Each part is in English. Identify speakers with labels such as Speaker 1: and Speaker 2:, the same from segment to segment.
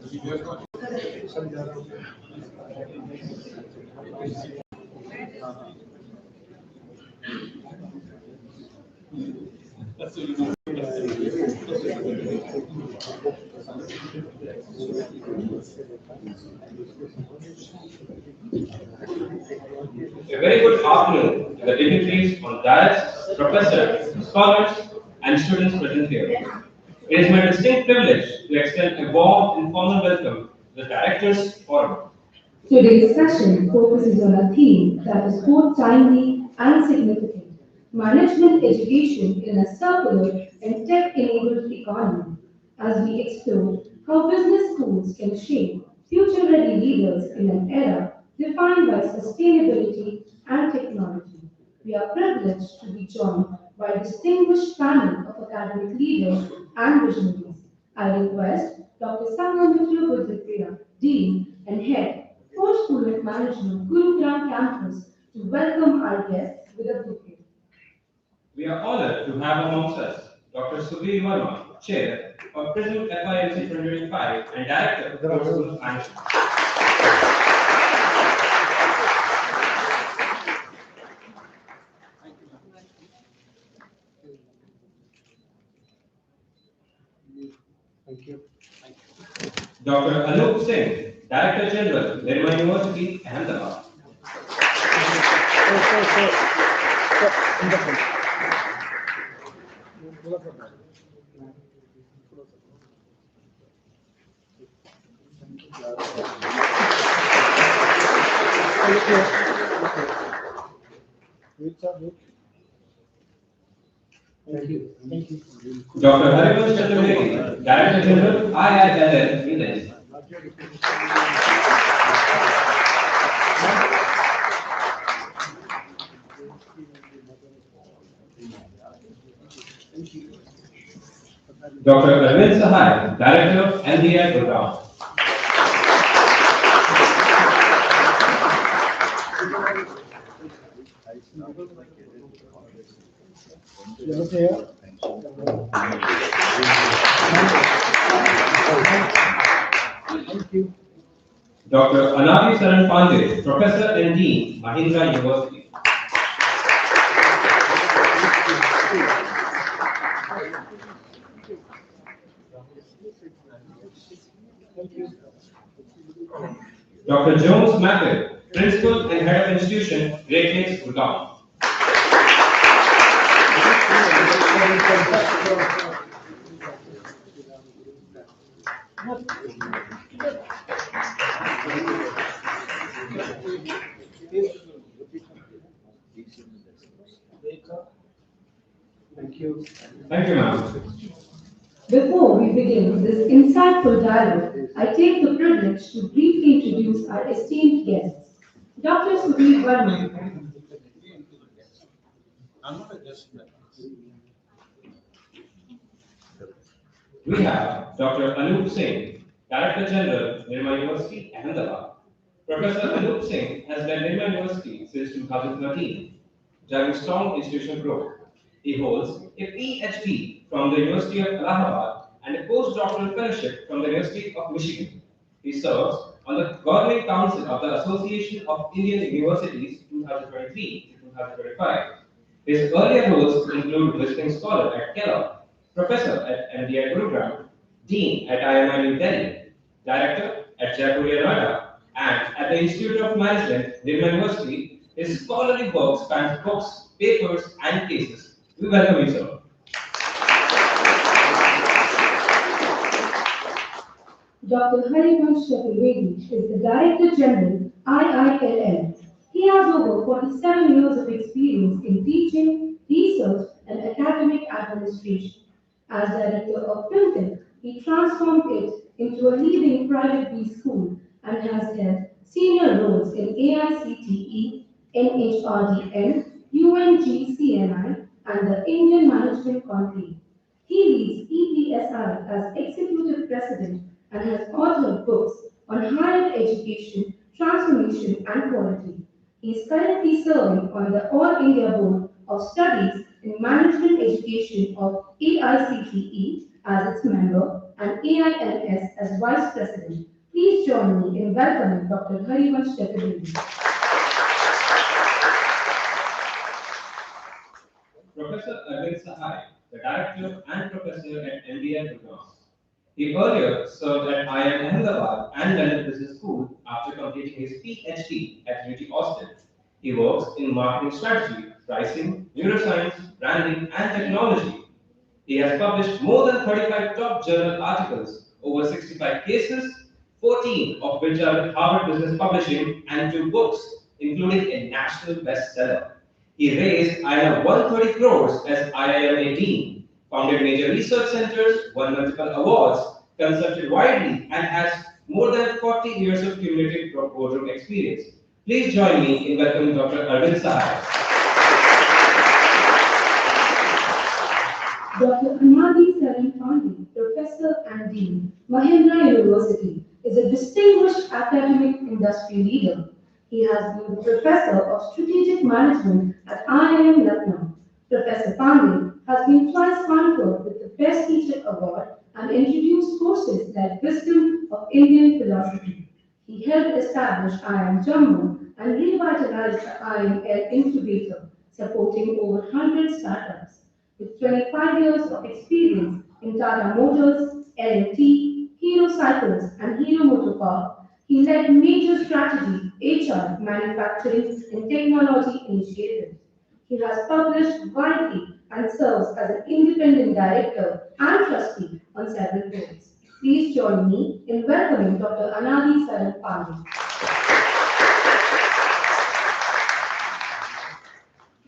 Speaker 1: A very good afternoon to the dignitaries on dais, professors, scholars, and students present here. It is my distinct privilege to extend a warm and formal welcome to the Directors Forum.
Speaker 2: Today's session focuses on a theme that is both timely and significant: management education in a circular and tech-enabled economy, as we explore how business schools can shape future-ready leaders in an era defined by sustainability and technology. We are privileged to be joined by a distinguished panel of academic leaders and visionaries. I request Dr. Sangamitra Buddhapriya, Dean and Head, FORE Student Management, Gurugram Campus, to welcome our guests with a bouquet.
Speaker 1: We are honored to have amongst us Dr. Sudhir Verma, Chair of PRISM-FIMC 2025 and Director of FORE Student Management.
Speaker 3: Thank you.
Speaker 1: Dr. Anup Singh, Director General, Nirma University, Ahmedabad.
Speaker 3: Thank you. Thank you.
Speaker 1: Dr. Harivansh Chaturvedi, Director General, IILL, Village. Dr. Arvind Sahai, Director of LDI Program.
Speaker 3: Thank you.
Speaker 1: Dr. Anavi Saran Pandey, Professor and Dean, Mahindra University. Dr. Jones Mackey, Principal and Head of Institution, Great Lakes, Bhutan.
Speaker 3: Thank you.
Speaker 1: Thank you, ma'am.
Speaker 2: Before we begin this insightful dialogue, I take the privilege to briefly introduce our esteemed guests. Dr. Sudhir Verma.
Speaker 1: We have Dr. Anup Singh, Director General, Nirma University, Ahmedabad. Professor Anup Singh has led Nirma University since 2013, driving strong institutional growth. He holds a PhD from the University of Allahabad and a postdoctoral fellowship from the University of Michigan. He serves on the Governing Council of the Association of Indian Universities 2023 to 2025. His earlier roles include visiting scholar at Kellogg, professor at MDI Gurugram, dean at IMI New Delhi, director at Jaipur, Noida, and at the Institute of Management, Nirma University. His scholarly work spans books, papers, and cases. We welcome you, sir.
Speaker 2: Dr. Harivansh Chaturvedi is the Director General, IILL. He has over 47 years of experience in teaching, research, and academic administration. As Director of FinTech, he transformed it into a leading private B school and has held senior roles in AICTE, NHRDN, UNGCNI, and the Indian Management Conclave. He leads EPSI as Executive President and has authored books on higher education, transformation, and quality. He is currently serving on the All India Board of Studies in Management Education of AICTE as its member and AILS as Vice President. Please join me in welcoming Dr. Harivansh Chaturvedi.
Speaker 1: Professor Arvind Sahai, the Director and Professor at MBA Gurgaon. He earlier served at IIM Ahmedabad and London Business School after completing his PhD at UT Austin. He works in marketing strategy, pricing, neuroscience, branding, and technology. He has published more than 35 top journal articles, over 65 cases, 14 of which are with Harvard Business Publishing, and 2 books, including a national bestseller. He raised INR 130 crores as IIMA Dean, founded major research centers, won multiple awards, consulted widely, and has more than 40 years of cumulative boardroom experience. Please join me in welcoming Dr. Arvind Sahai.
Speaker 2: Dr. Anadi Saran Pandey, Professor and Dean, Mahendra University, is a distinguished academic industry leader. He has been the Professor of Strategic Management at IIM Lucknow. Professor Pandey has been twice conferred with the Best Teacher Award and introduced courses like Wisdom of Indian Philosophy. He helped establish IIM Jammu and revitalized the IIM Incubator, supporting over 100 startups. With 25 years of experience in Tata Motors, L&T, Hero Cycles, and Hero Motocar, he led major strategy, HR, manufacturing, and technology initiatives. He has published widely and serves as an independent director and trustee on several boards. Please join me in welcoming Dr. Anadi Saran Pandey.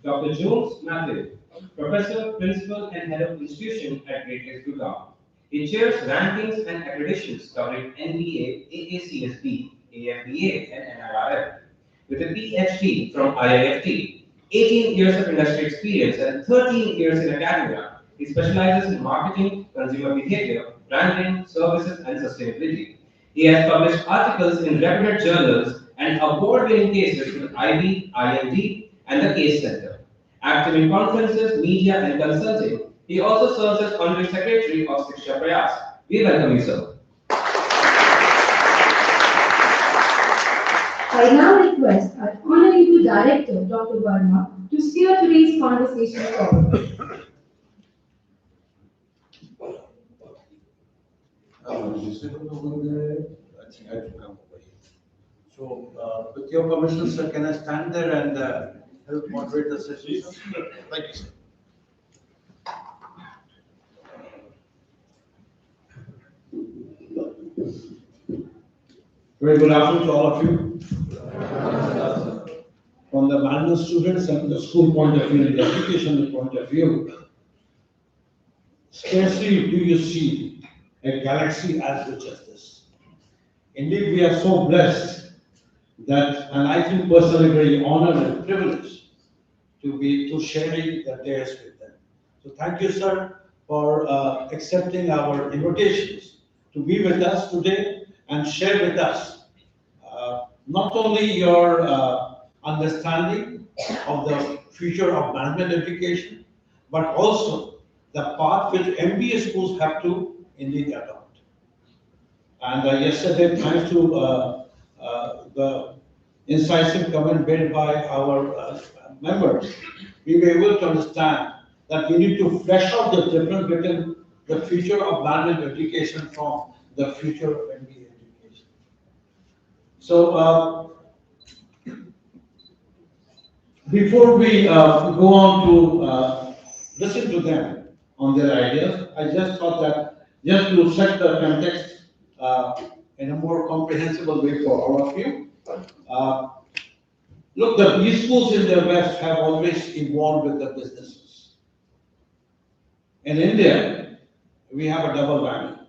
Speaker 1: Dr. Jones Matthew, Professor, Principal, and Head of Institution at Great Lakes Gurgaon. He chairs rankings and accreditations covering NBA, AACSB, AFBA, and NRRF. With a PhD from IIFT, 18 years of industry experience, and 13 years in academia, he specializes in marketing, consumer behavior, branding, services, and sustainability. He has published articles in reputed journals and award-winning cases with IB, IMD, and the Case Center. Active in conferences, media, and consulting, he also serves as Honorary Secretary of Shiksha Prayas. We welcome you, sir.
Speaker 2: I now request our Honorable Director, Dr. Verma, to steer today's conversation forward.
Speaker 4: So, with your permission, sir, can I stand there and help moderate the session? Thank you, sir.
Speaker 5: Very good afternoon to all of you. From the management students and the school point of view and the education point of view, scarcely do you see a galaxy as rich as this. Indeed, we are so blessed that, and I feel personally very honored and privileged to sharing the days with them. So thank you, sir, for accepting our invitations to be with us today and share with us not only your understanding of the future of management education, but also the path which MBA schools have to indeed adopt. And yesterday, thanks to the incisive comment made by our members, we were able to understand that we need to flesh out the difference between the future of management education from the future of MBA education. So, before we go on to listen to them on their ideas, I just thought that just to set the context in a more comprehensible way for all of you. Look, the B schools in the West have always evolved with the businesses. In India, we have a double whammy.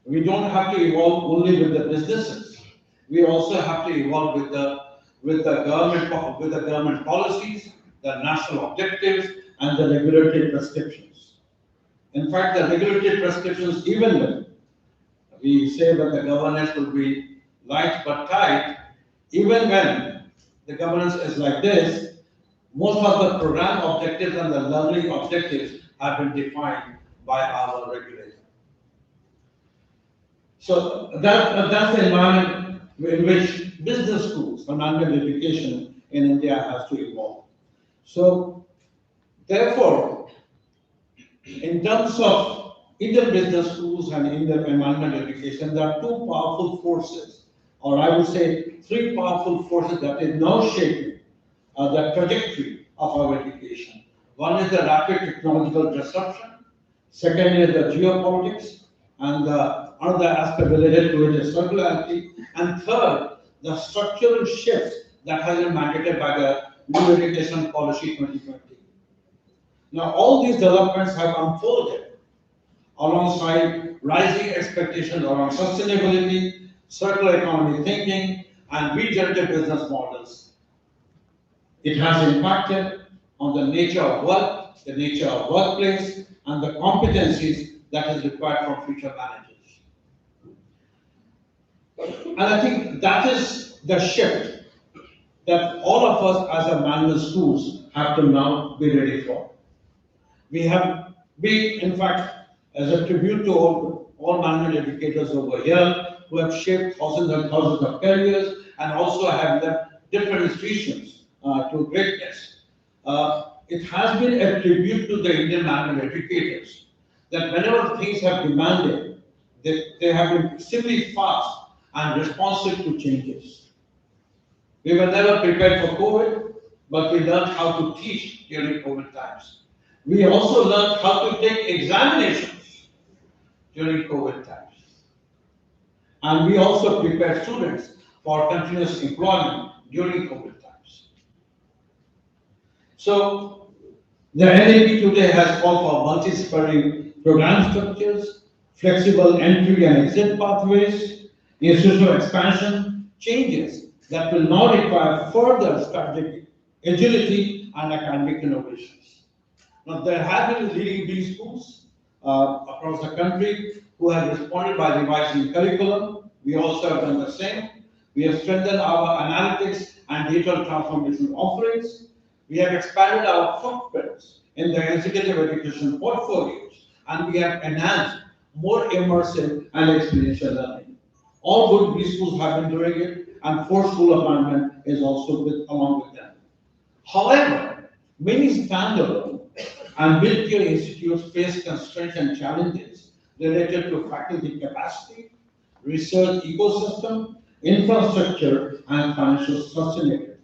Speaker 5: We don't have to evolve only with the businesses. We also have to evolve with the government policies, the national objectives, and the regulatory prescriptions. In fact, the regulatory prescriptions, even when we say that the governance will be light but tight, even when the governance is like this, most of the program objectives and the learning objectives have been defined by our regulator. So that's the environment in which business schools and management education in India has to evolve. So therefore, in terms of Indian business schools and Indian environment education, there are two powerful forces, or I would say three powerful forces that is now shaping the trajectory of our education. One is the rapid technological disruption, second is the geopolitics, and another aspect related to it is circularity, and third, the structural shift that has been mandated by the New Education Policy 2020. Now, all these developments have unfolded alongside rising expectations around sustainability, circular economy thinking, and regenerative business models. It has impacted on the nature of work, the nature of workplace, and the competencies that is required from future managers. And I think that is the shift that all of us as a management schools have to now be ready for. We, in fact, as a tribute to all management educators over here who have shaped thousands and thousands of careers and also have led different institutions to greatness. It has been a tribute to the Indian management educators that whenever things have demanded, they have been extremely fast and responsive to changes. We were never prepared for COVID, but we learned how to teach during COVID times. We also learned how to take examinations during COVID times. And we also prepared students for continuous employment during COVID times. So the NAP today has called for multi-disciplinary program structures, flexible entry and exit pathways, institutional expansion, changes that will now require further strategic agility and academic innovations. Now, there have been leading B schools across the country who have responded by revising curriculum. We also have done the same. We have strengthened our analytics and digital transformation offerings. We have expanded our footprints in the executive education portfolios, and we have enhanced more immersive and experiential learning. All good B schools have been doing it, and FORE School of Management is also along with them. However, many standalone and mid-tier institutes face constraints and challenges related to faculty capacity, research ecosystem, infrastructure, and financial sustainability.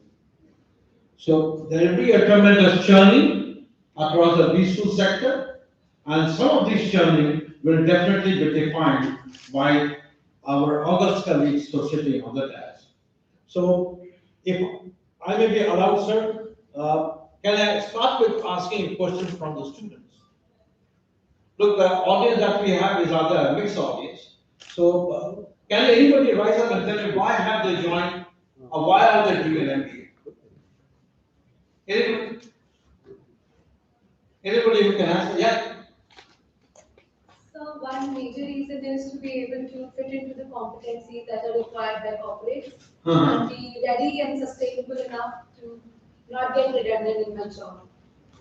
Speaker 5: So there will be a tremendous churning across the B school sector, and some of this churning will definitely be defined by our August colleagues who are sitting on the dais. So if I may be allowed, sir, can I start with asking a question from the students? Look, the audience that we have is rather a mixed audience. So can anybody rise up and tell me why have they joined or why are they doing an MBA? Anybody? Anybody who can answer? Yeah.
Speaker 6: So one major reason is to be able to fit into the competencies that are required by corporates and be ready and sustainable enough to not get redundant in my job.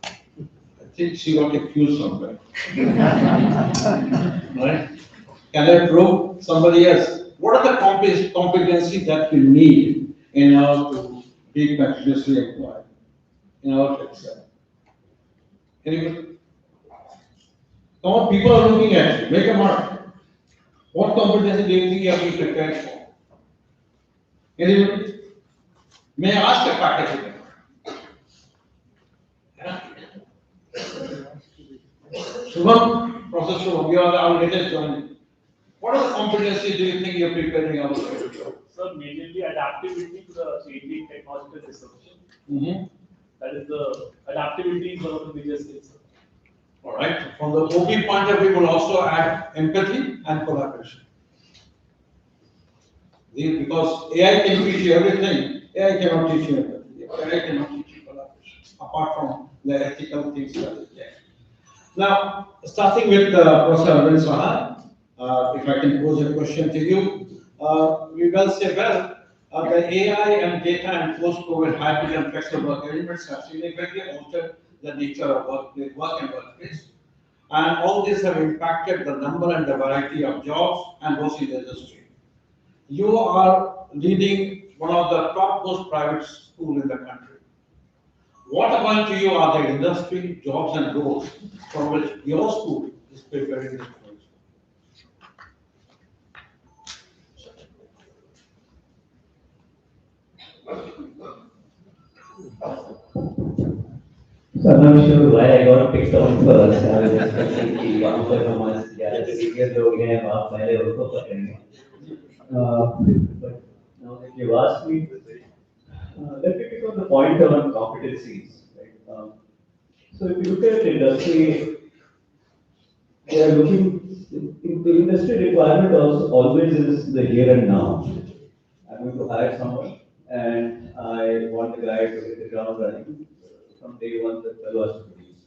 Speaker 5: I think she got accused somewhere. Right? Can I prove somebody else? What are the competencies that we need in order to be continuously employed, in order to excel? Anybody? Come on, people are looking at you. Make a mark. What competency do you think you have to be prepared for? Anybody? May I ask a faculty member? Shubham, Professor Shubham, you are our latest joining. What are the competencies do you think you are preparing ourselves for?
Speaker 7: So majorly adaptability to the changing technological disruption. That is the adaptability is one of the major skills.
Speaker 5: All right. From the OP point of view, we'll also add empathy and collaboration. Because AI can teach you everything, AI cannot teach you empathy. AI cannot teach you collaboration, apart from the ethical things that is there. Now, starting with Professor Arvind Saha, if I can pose a question to you, we will say, well, the AI and data and post-COVID hybrid and flexible work arrangements have significantly altered the nature of work and workplace. And all this have impacted the number and the variety of jobs and roles in the industry. You are leading one of the topmost private school in the country. What according to you are the industry, jobs and roles from which your school is preparing the students?
Speaker 8: So I'm not sure why I got picked on first. I was expecting कि यहाँ पर हमारे ज्यादा senior लोग हैं, वहाँ पहले उनको पकड़ेंगे. But now that you've asked me, let me pick up the point on competencies. Right? So if you look at industry, they are looking. The industry requirement also always is the here and now. I'm going to hire someone, and I want the guy to hit the ground running from day one that fellow has to produce.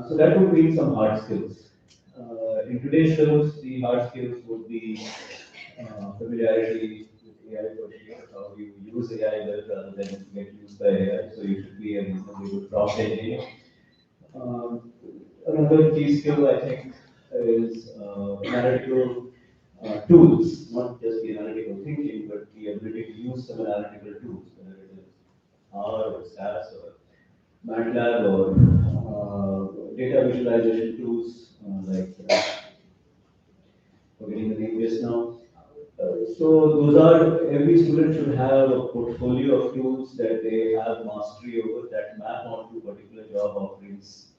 Speaker 8: So that would mean some hard skills. In today's terms, the hard skills would be familiarity with AI for sure, how you use AI well rather than get used by AI. So you should be a reasonably good prompt engineer. Another key skill I think is analytical tools, not just the analytical thinking, but the ability to use some analytical tools, whether it is R or SAS or MATLAB or data visualization tools like forgetting the name just now. So those are, every student should have a portfolio of tools that they have mastery over that map onto particular job offerings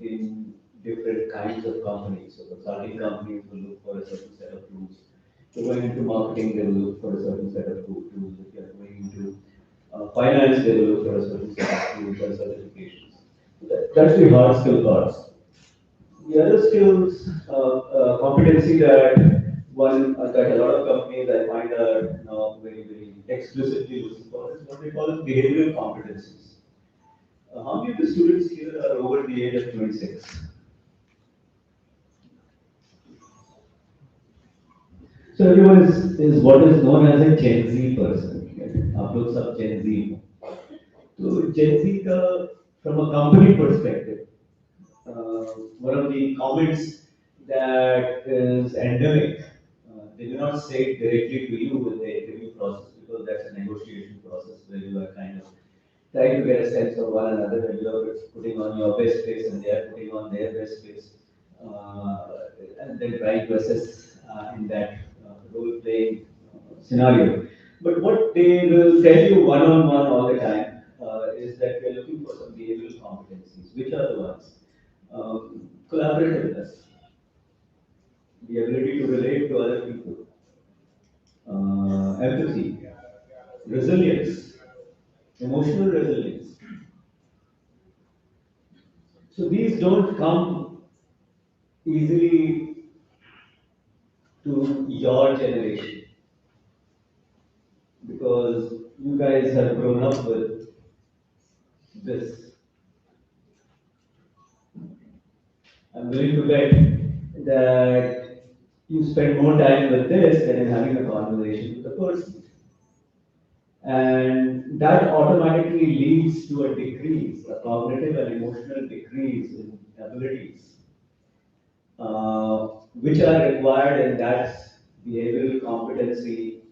Speaker 8: in different kinds of companies. So consulting companies will look for a certain set of tools. If you're going into marketing, they will look for a certain set of tools. If you're going into finance, they will look for a certain set of tools or certifications. That's the hard skill parts. The other skills, competency that that a lot of companies I find are now very explicitly looking for is what they call as behavioral competencies. How many of the students here are over the age of 26? So everyone is what is known as a Gen Z person. आप लोग सब Gen Z हैं. So Gen Z का from a company perspective, one of the comments that is endemic, they do not say it directly to you in the interview process because that's a negotiation process where you are kind of trying to get a sense of one another and you are putting on your best face and they are putting on their best face and then trying to assess in that role-playing scenario. But what they will tell you one-on-one all the time is that we are looking for some behavioral competencies. Which are the ones? Collaborativeness, the ability to relate to other people, empathy, resilience, emotional resilience. So these don't come easily to your generation because you guys have grown up with this. I'm willing to bet that you spend more time with this than in having a conversation with a person. And that automatically leads to a decrease, a cognitive and emotional decrease in abilities, which are required in that behavioral competency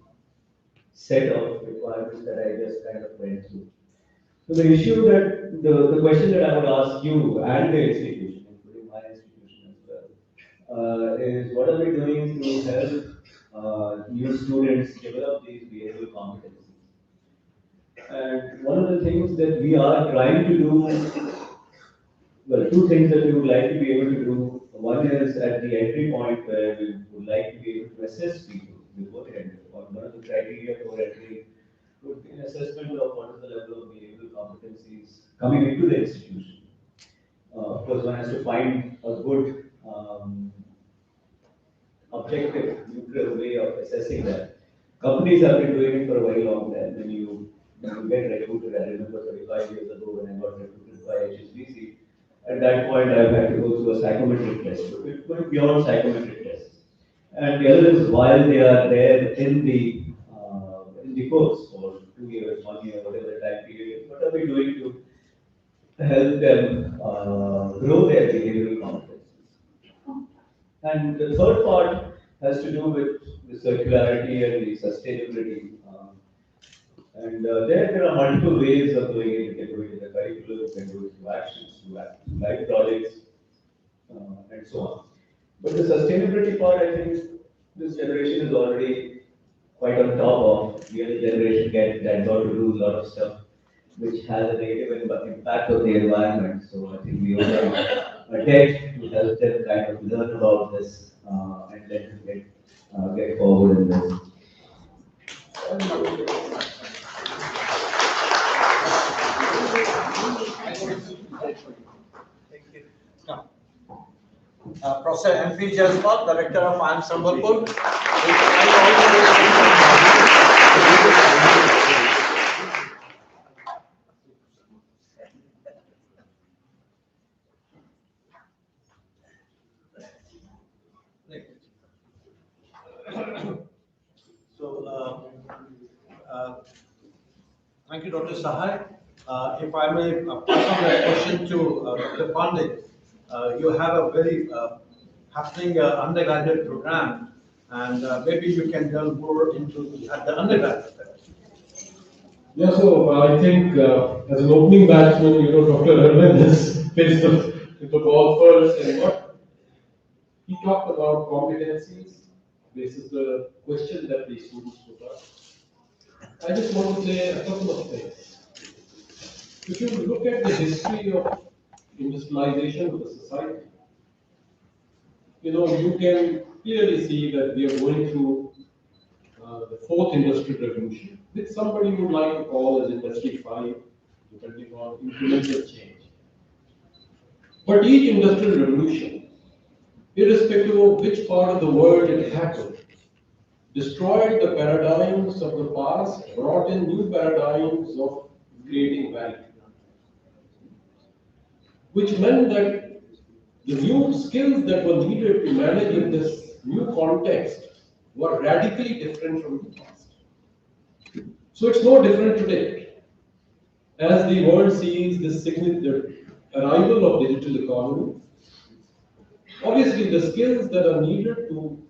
Speaker 8: set of requirements that I just kind of went through. So the issue that, the question that I would ask you and the institution, including my institution as well, is what are we doing to help new students develop these behavioral competencies? And one of the things that we are trying to do, well, two things that we would like to be able to do. One is at the entry point where we would like to be able to assess people before they enter. One of the criteria for entry would be an assessment of what is the level of behavioral competencies coming into the institution. Of course, one has to find a good objective, neutral way of assessing that. Companies have been doing it for a very long time. When you get recruited, I remember 35 years ago when I got recruited by HSBC, at that point I've had to go through a psychometric test. It went beyond psychometric tests. And the other is while they are there in the course for 2 years, 1 year, whatever the time period is, what are we doing to help them grow their behavioral competencies. And the third part has to do with the circularity and the sustainability. There are multiple ways of doing it. You can do it in the curriculum, you can do it through actions, through live projects, and so on. But the sustainability part, I think this generation is already quite on top of. The other generation gets got to do a lot of stuff which has a negative impact on the environment. So I think we owe a debt to help them kind of learn about this and let them get forward in this.
Speaker 4: Professor MP Jaswal, Director of IIM Sambalpur. Thank you, Dr. Sahai. If I may pass on that question to Dr. Pandit, you have a very happening undergraduate program, and maybe you can delve more into the undergraduate level.
Speaker 9: Yeah, so I think as an opening batsman, Dr. Arvind has faced the ball first, and what he talked about competencies. This is the question that the students put up. I just want to say a couple of things. If you look at the history of industrialization of the society, you can clearly see that we are going through the fourth industrial revolution, which somebody would like to call as Industry 5, depending on incremental change. But each industrial revolution, irrespective of which part of the world it happened, destroyed the paradigms of the past, brought in new paradigms of creating value. Which meant that the new skills that were needed to manage in this new context were radically different from the past. So it's no different today. As the world sees this significant arrival of digital economy, obviously the skills that are needed from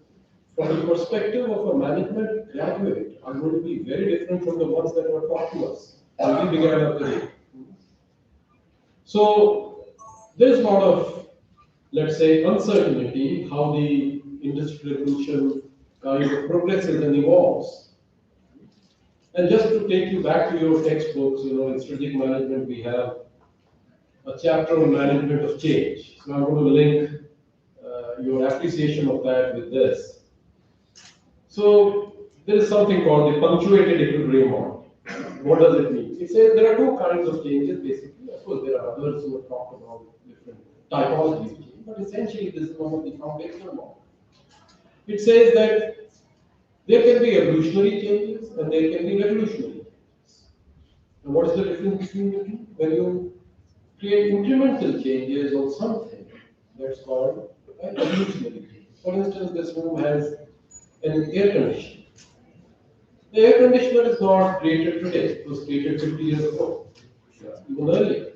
Speaker 9: the perspective of a management graduate are going to be very different from the ones that were taught to us when we began our career. So there's a lot of, let's say, uncertainty how the industrial revolution kind of progresses and evolves. And just to take you back to your textbooks, in strategic management, we have a chapter on management of change. So I'm going to link your appreciation of that with this. So there is something called the punctuated equilibrium model. What does it mean? It says there are two kinds of changes, basically. Of course, there are others who have talked about different typologies of change, but essentially this is one of the foundational models. It says that there can be evolutionary changes and there can be revolutionary changes. And what is the difference between the two? When you create incremental changes on something, that's called an evolutionary change. For instance, this room has an air conditioner. The air conditioner is not created today, it was created 50 years ago, even earlier.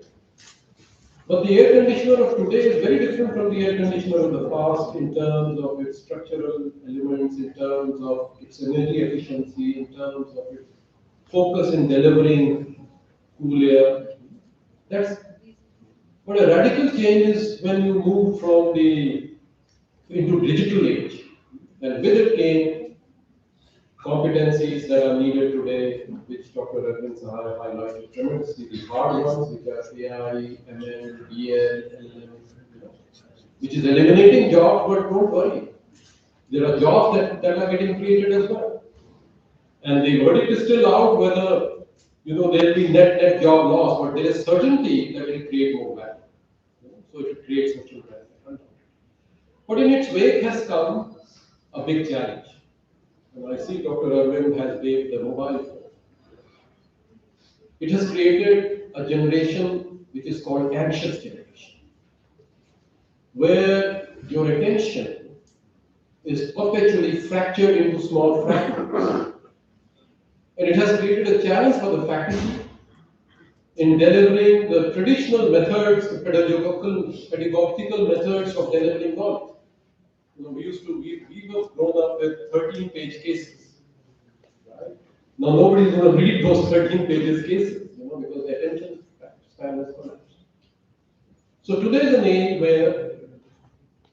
Speaker 9: But the air conditioner of today is very different from the air conditioner of the past in terms of its structural elements, in terms of its energy efficiency, in terms of its focus in delivering cool air. But a radical change is when you move into digital age, and with it came competencies that are needed today, which Dr. Arvind Sahai highlighted tremendously, the hard ones, which are AI, ML, DL, LLM, which is eliminating jobs, but don't worry. There are jobs that are getting created as well. And the verdict is still out whether there will be net job loss, but there is certainty that it will create more value. So it creates social value. But in its wake has come a big challenge. And I see Dr. Arvind has waved the mobile phone. It has created a generation which is called anxious generation, where your attention is perpetually fractured into small fragments. And it has created a challenge for the faculty in delivering the traditional methods, the pedagogical methods of delivering knowledge. You know, we were grown up with 13-page cases, right? Now nobody's going to read those 13 pages cases, you know, because the attention span has collapsed. So today is an age where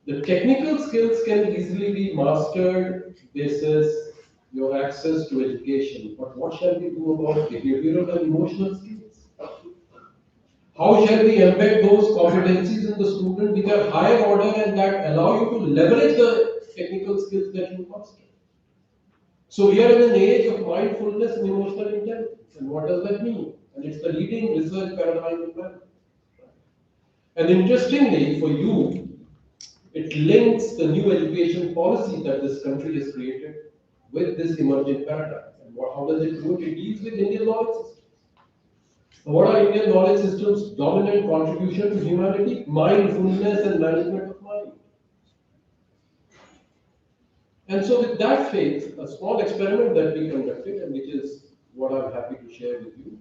Speaker 9: the technical skills can easily be mastered basis your access to education. But what shall we do about behavioral and emotional skills? How shall we embed those competencies in the student which are higher order and that allow you to leverage the technical skills that you master? So we are in an age of mindfulness and emotional intelligence. And what does that mean? And it's the leading research paradigm in management. And interestingly for you, it links the new education policy that this country has created with this emerging paradigm. And how does it do it? It deals with Indian knowledge systems. So what are Indian knowledge systems' dominant contribution to humanity? Mindfulness and management of mind. And so with that faith, a small experiment that we conducted, and which is what I'm happy to share with you.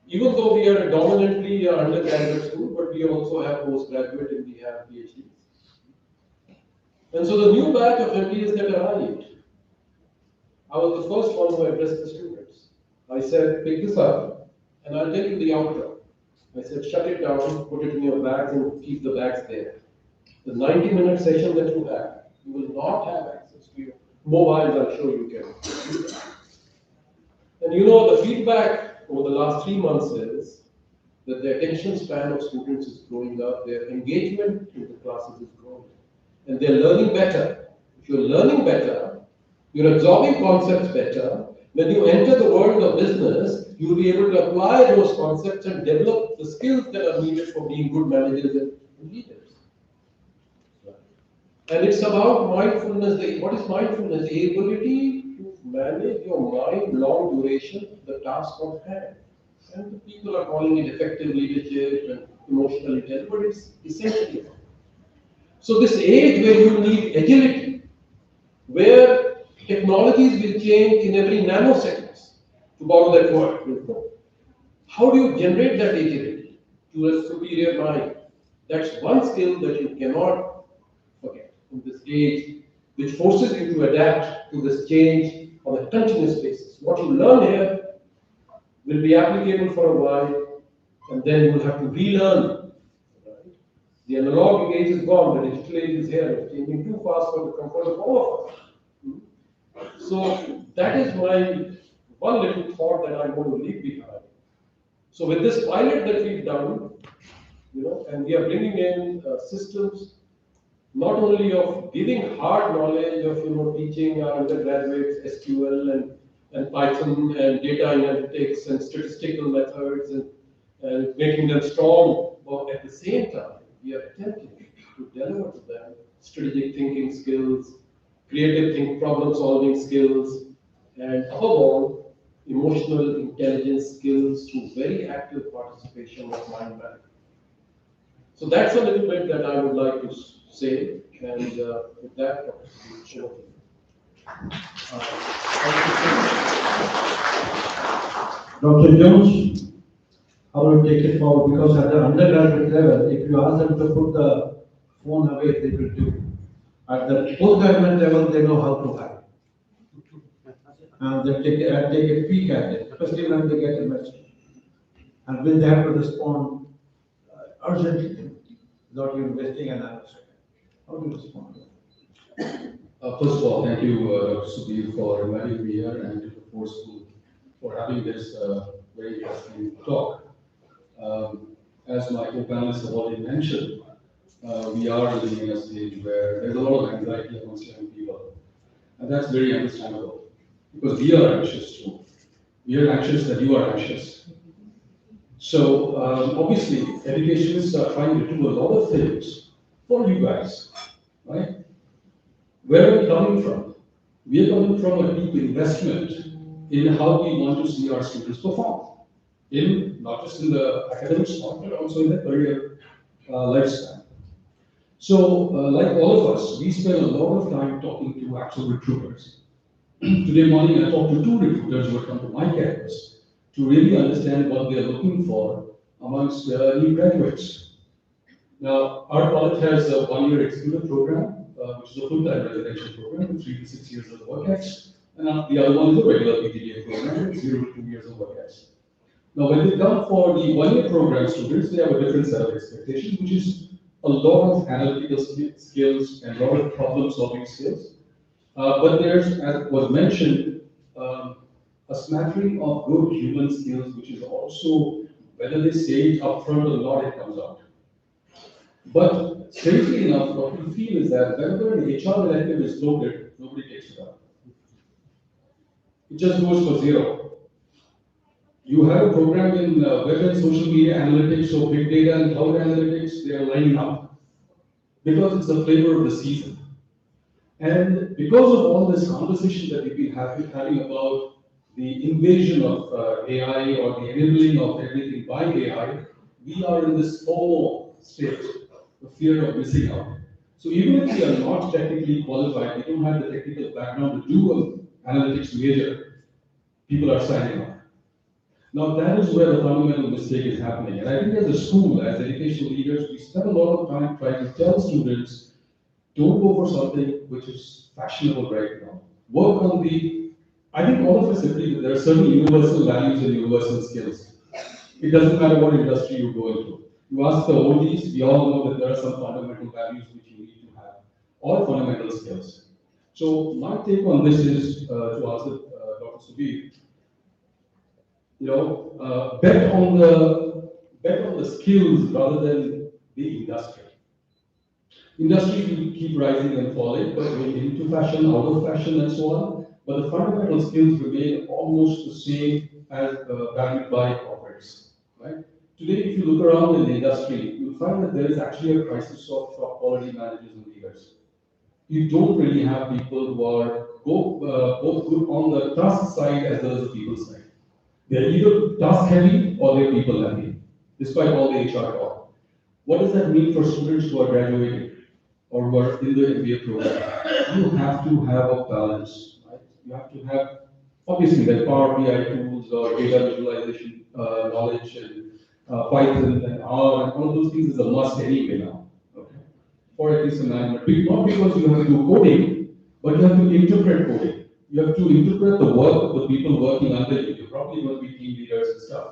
Speaker 9: Even though we are dominantly an undergraduate school, but we also have postgraduate and we have PhDs. And so the new batch of MBAs that arrived, I was the first one who addressed the students. I said, pick this up, and I'll tell you the outcome. I said, shut it down, put it in your bags, and keep the bags there. The 90-minute session that you have, you will not have access to your mobiles, I'm sure you can. And you know, the feedback over the last 3 months is that the attention span of students is growing up, their engagement in the classes is growing, and they're learning better. If you're learning better, you're absorbing concepts better. When you enter the world of business, you'll be able to apply those concepts and develop the skills that are needed for being good managers and leaders. And it's about mindfulness. What is mindfulness? The ability to manage your mind, long duration, the task of hand. And the people are calling it effective leadership and emotional intelligence, but it's essentially. So this age where you need agility, where technologies will change in every nanoseconds, to borrow that word. How do you generate that agility to a superior mind? That's one skill that you cannot forget in this age, which forces you to adapt to this change on a continuous basis. What you learn here will be applicable for a while, and then you will have to relearn. The analog age is gone, the digital age is here. It's changing too fast for the comfort of all of us. So that is my one little thought that I'm going to leave behind. So with this pilot that we've done, you know, and we are bringing in systems not only of giving hard knowledge of, you know, teaching our undergraduates SQL and Python and data analytics and statistical methods and making them strong, but at the same time, we are attempting to deliver to them strategic thinking skills, creative problem-solving skills, and above all, emotional intelligence skills through very active participation of mind mapping. So that's a little bit that I would like to say, and with that, sure.
Speaker 5: Dr. Jones, I will take it forward because at the undergraduate level, if you ask them to put the phone away, they will do. At the postgraduate level, they know how to hide. And they take a peek at it, especially when they get a message. And when they have to respond urgently, without even wasting an hour. How do you respond?
Speaker 10: First of all, thank you, Dr. Subir, for inviting me here and to the FORE School for having this very interesting talk. As my co-panelists have already mentioned, we are living in a stage where there's a lot of anxiety amongst young people. And that's very understandable because we are anxious too. We are anxious that you are anxious. So obviously, educationists are trying to do a lot of things for you guys, right? Where are we coming from? We are coming from a deep investment in how we want to see our students perform, in not just in the academic spot, but also in the career lifespan. So, like all of us, we spend a lot of time talking to actual recruiters. Today morning, I talked to 2 recruiters who had come to my campus to really understand what they're looking for amongst new graduates. Now, our college has a one-year exclusive program, which is a full-time residential program with 3 to 6 years of work ex, and the other one is a regular PGDA program with 0 to 2 years of work ex. Now, when they come for the one-year program students, they have a different set of expectations, which is a lot of analytical skills and a lot of problem-solving skills. But there's, as was mentioned, a smattering of good human skills, which is also, whether they say it upfront or not, it comes out. But strangely enough, what we feel is that whenever an HR elective is floated, nobody takes it up. It just goes for zero. You have a program in web and social media analytics or big data and cloud analytics, they are lining up because it's the flavor of the season. And because of all this conversation that we've been having about the invasion of AI or the enabling of everything by AI, we are in this FOMO state, the fear of missing out. So even if we are not technically qualified, we don't have the technical background to do an analytics major, people are signing up. Now that is where the fundamental mistake is happening. And I think as a school, as educational leaders, we spend a lot of time trying to tell students, don't go for something which is fashionable right now. Work on I think all of us agree that there are certain universal values and universal skills. It doesn't matter what industry you go into. You ask the oldies, we all know that there are some fundamental values which you need to have, or fundamental skills. So my take on this is, to answer Dr. Subir, bet on the skills rather than the industry. Industries will keep rising and falling, but going into fashion, out of fashion, and so on. But the fundamental skills remain almost the same as valued by corporates. Right? Today, if you look around in the industry, you'll find that there is actually a crisis of top quality managers and leaders. You don't really have people who are both good on the task side as well as the people side. They're either task heavy or they're people heavy, despite all the HR talk. What does that mean for students who are graduating or who are in the MBA program? You have to have a balance, right? You have to have, obviously, like Power BI tools or data visualization knowledge and Python and R and all of those things is a must anyway now, okay? For at least a management. Not because you have to do coding, but you have to interpret coding. You have to interpret the work of the people working under you. You're probably going to be team leaders and stuff.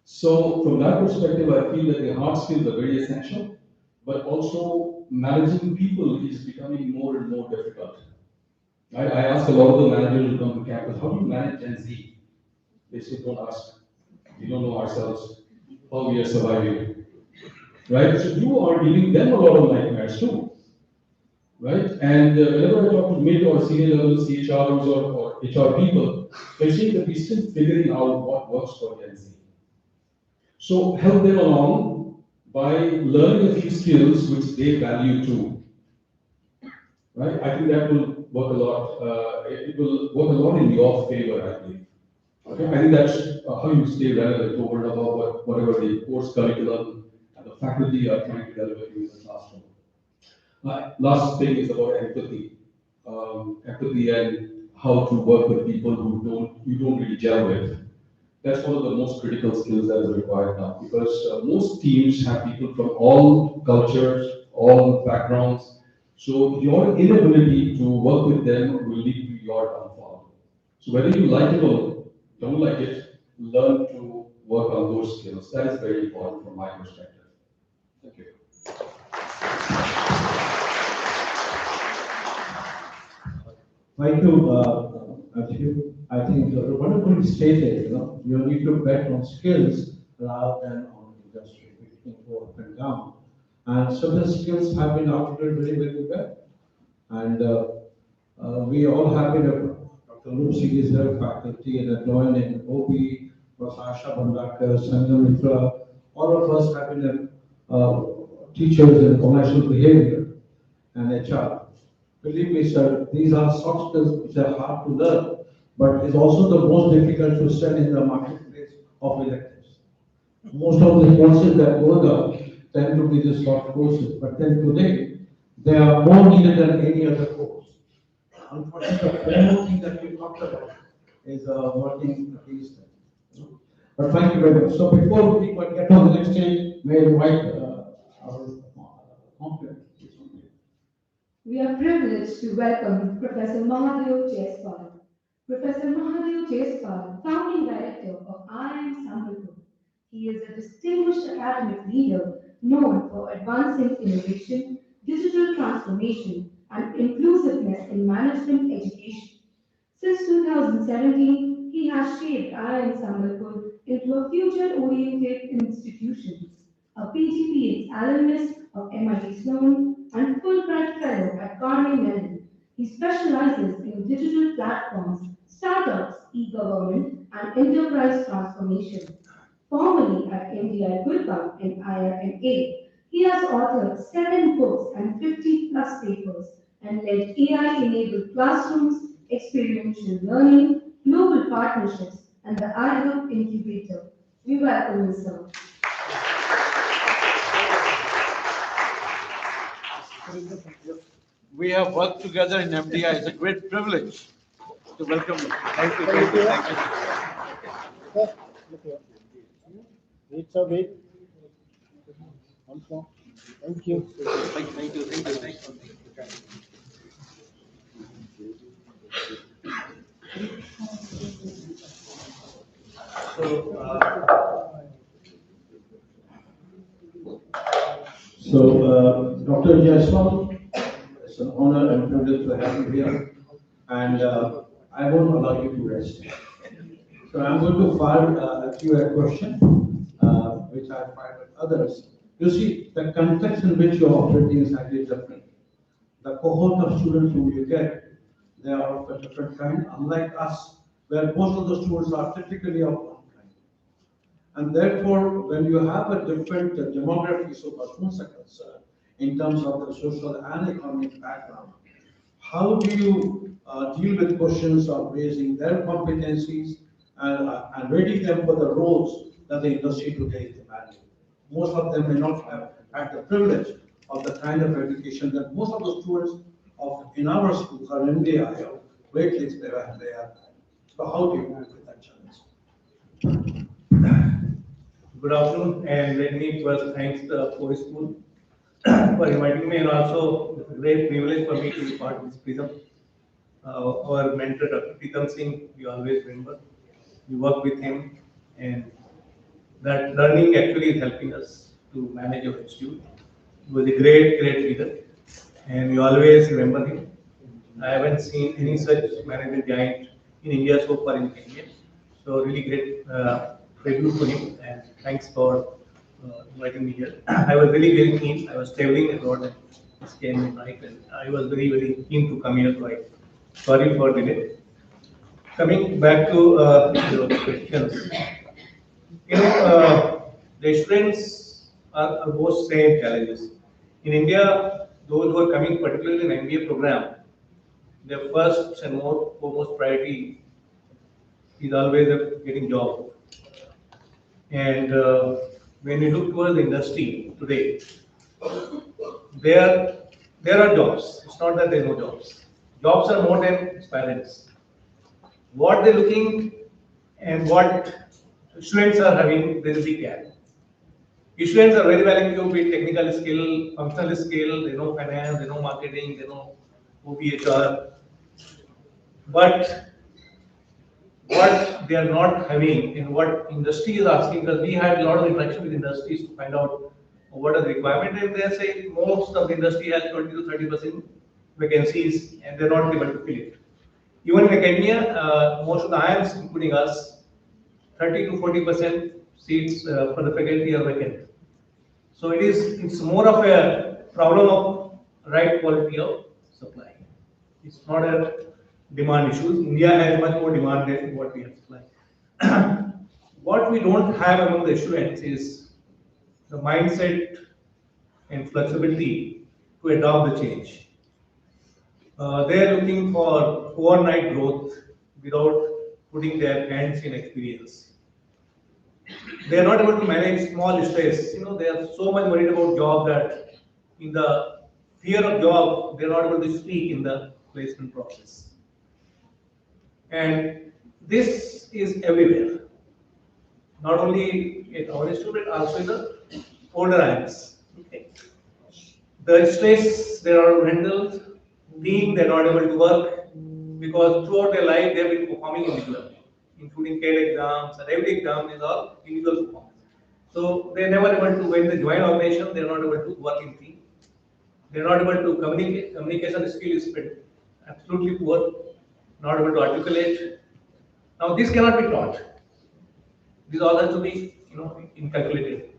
Speaker 10: So from that perspective, I feel that the hard skills are very essential, but also managing people is becoming more and more difficult. I ask a lot of the managers who come to campus, how do you manage Gen Z? They say, don't ask. We don't know ourselves, how we are surviving. Right? So you are giving them a lot of nightmares too. Right? And whenever I talk to mid or senior level CHRs or HR people, they say that we're still figuring out what works for Gen Z. So help them along by learning a few skills which they value too. Right? I think that will work a lot. It will work a lot in your favor, I believe. Okay? I think that's how you stay relevant over and above whatever the course curriculum and the faculty are trying to deliver you in the classroom. Last thing is about empathy. Empathy and how to work with people who you don't really gel with. That's one of the most critical skills that is required now, because most teams have people from all cultures, all backgrounds. So your inability to work with them will lead to your downfall. So whether you like it or don't like it, learn to work on those skills. That is very important from my perspective. Thank you.
Speaker 5: Thank you, I think wonderfully stated, you need to bet on skills rather than on industry. We can go up and down. And certain skills have been outlined very, very well. And we all have been, Dr. Lucy is her faculty and adjoining OB, Asha Bandakar, Sangam Mitra, all of us have been teachers in commercial behavior and HR. Believe me, sir, these are soft skills which are hard to learn, but it's also the most difficult to sell in the marketplace of electives. Most of the courses that go there tend to be the soft courses, but then today, they are more needed than any other course. Unfortunately, the one more thing that we talked about is working against also. But thank you very much. So before we get on the next stage, may I invite our complement.
Speaker 2: We are privileged to welcome Professor Mahadev Jaiswal. Professor Mahadev Jaiswal, founding director of IIM Sambalpur. He is a distinguished academic leader known for advancing innovation, digital transformation, and inclusiveness in management education. Since 2017, he has shaped IIM Sambalpur into a future-oriented institution, a PGPH alumnus of MIT Sloan, and Fulbright Fellow at Carnegie Mellon. He specializes in digital platforms, startups, e-government, and enterprise transformation. Formerly at MDI Gurgaon and IRMA, he has authored 7 books and 50 plus papers and led AI-enabled classrooms, experiential learning, global partnerships, and the iHub Incubator. We welcome you, sir.
Speaker 4: We have worked together in MDI. It's a great privilege to welcome you. Thank you. Thank you. Thank you.
Speaker 3: Wait, sir, wait. Once more. Thank you.
Speaker 4: Thank you. Thank you. Thank you.
Speaker 5: So, Dr. Jaiswal, it's an honor and privilege to have you here, and I won't allow you to rest. So I'm going to fire at you a question, which I fired at others. You see, the context in which you're operating is slightly different. The cohort of students whom you get, they are of a different kind, unlike us, where most of the students are typically of one kind. And therefore, when you have a different demography, so far students are concerned, in terms of the social and economic background, how do you deal with questions of raising their competencies and ready them for the roles that the industry today is demanding? Most of them may not have had the privilege of the kind of education that most of the students in our schools or in the IO, Great Lakes, they have. So how do you deal with that challenge?
Speaker 11: Good afternoon, and let me first thank the FORE School for inviting me, and also it's a great privilege for me to be part of this PRISM. Our mentor, Dr. PRISM-FIMC, we always remember. We work with him, and that learning actually is helping us to manage our institute. He was a great leader, and we always remember him. I haven't seen any such management giant in India so far in Kenya. So really great tribute to him, and thanks for inviting me here. I was really very keen. I was traveling abroad and just came in night, and I was very keen to come here. So sorry for delay. Coming back to your questions, the students are almost same challenges. In India, those who are coming particularly in MBA program, their first and foremost priority is always getting job. And when you look towards the industry today, there are jobs. It's not that there are no jobs. Jobs are more than aspirants. What they're looking and what students are having, there is a big gap. Students are very well equipped with technical skill, functional skill, they know finance, they know marketing, they know OPHR. But what they are not having and what industry is asking, because we had a lot of interaction with industries to find out what are the requirement, and they say most of the industry has 20 to 30% vacancies and they're not able to fill it. Even in academia, most of the IIMs, including us, 30 to 40% seats for the faculty are vacant. So it's more of a problem of right quality of supply. It's not a demand issue. India has much more demand than what we have supply. What we don't have among the students is the mindset and flexibility to adopt the change. They are looking for overnight growth without putting their hands in experience. They are not able to manage small stress. They are so much worried about job that in the fear of job, they are not able to speak in the placement process. And this is everywhere. not only in our institute, but also in the older ranks. Okay. The stress they are handled, being they're not able to work because throughout their life they have been performing individually, including CAD exams and every exam is all individual performance. So they're never able to, when they join organization, they're not able to work in team. They're not able to communicate. Communication skill is absolutely poor, not able to articulate. Now this cannot be taught. This all has to be, inculcated.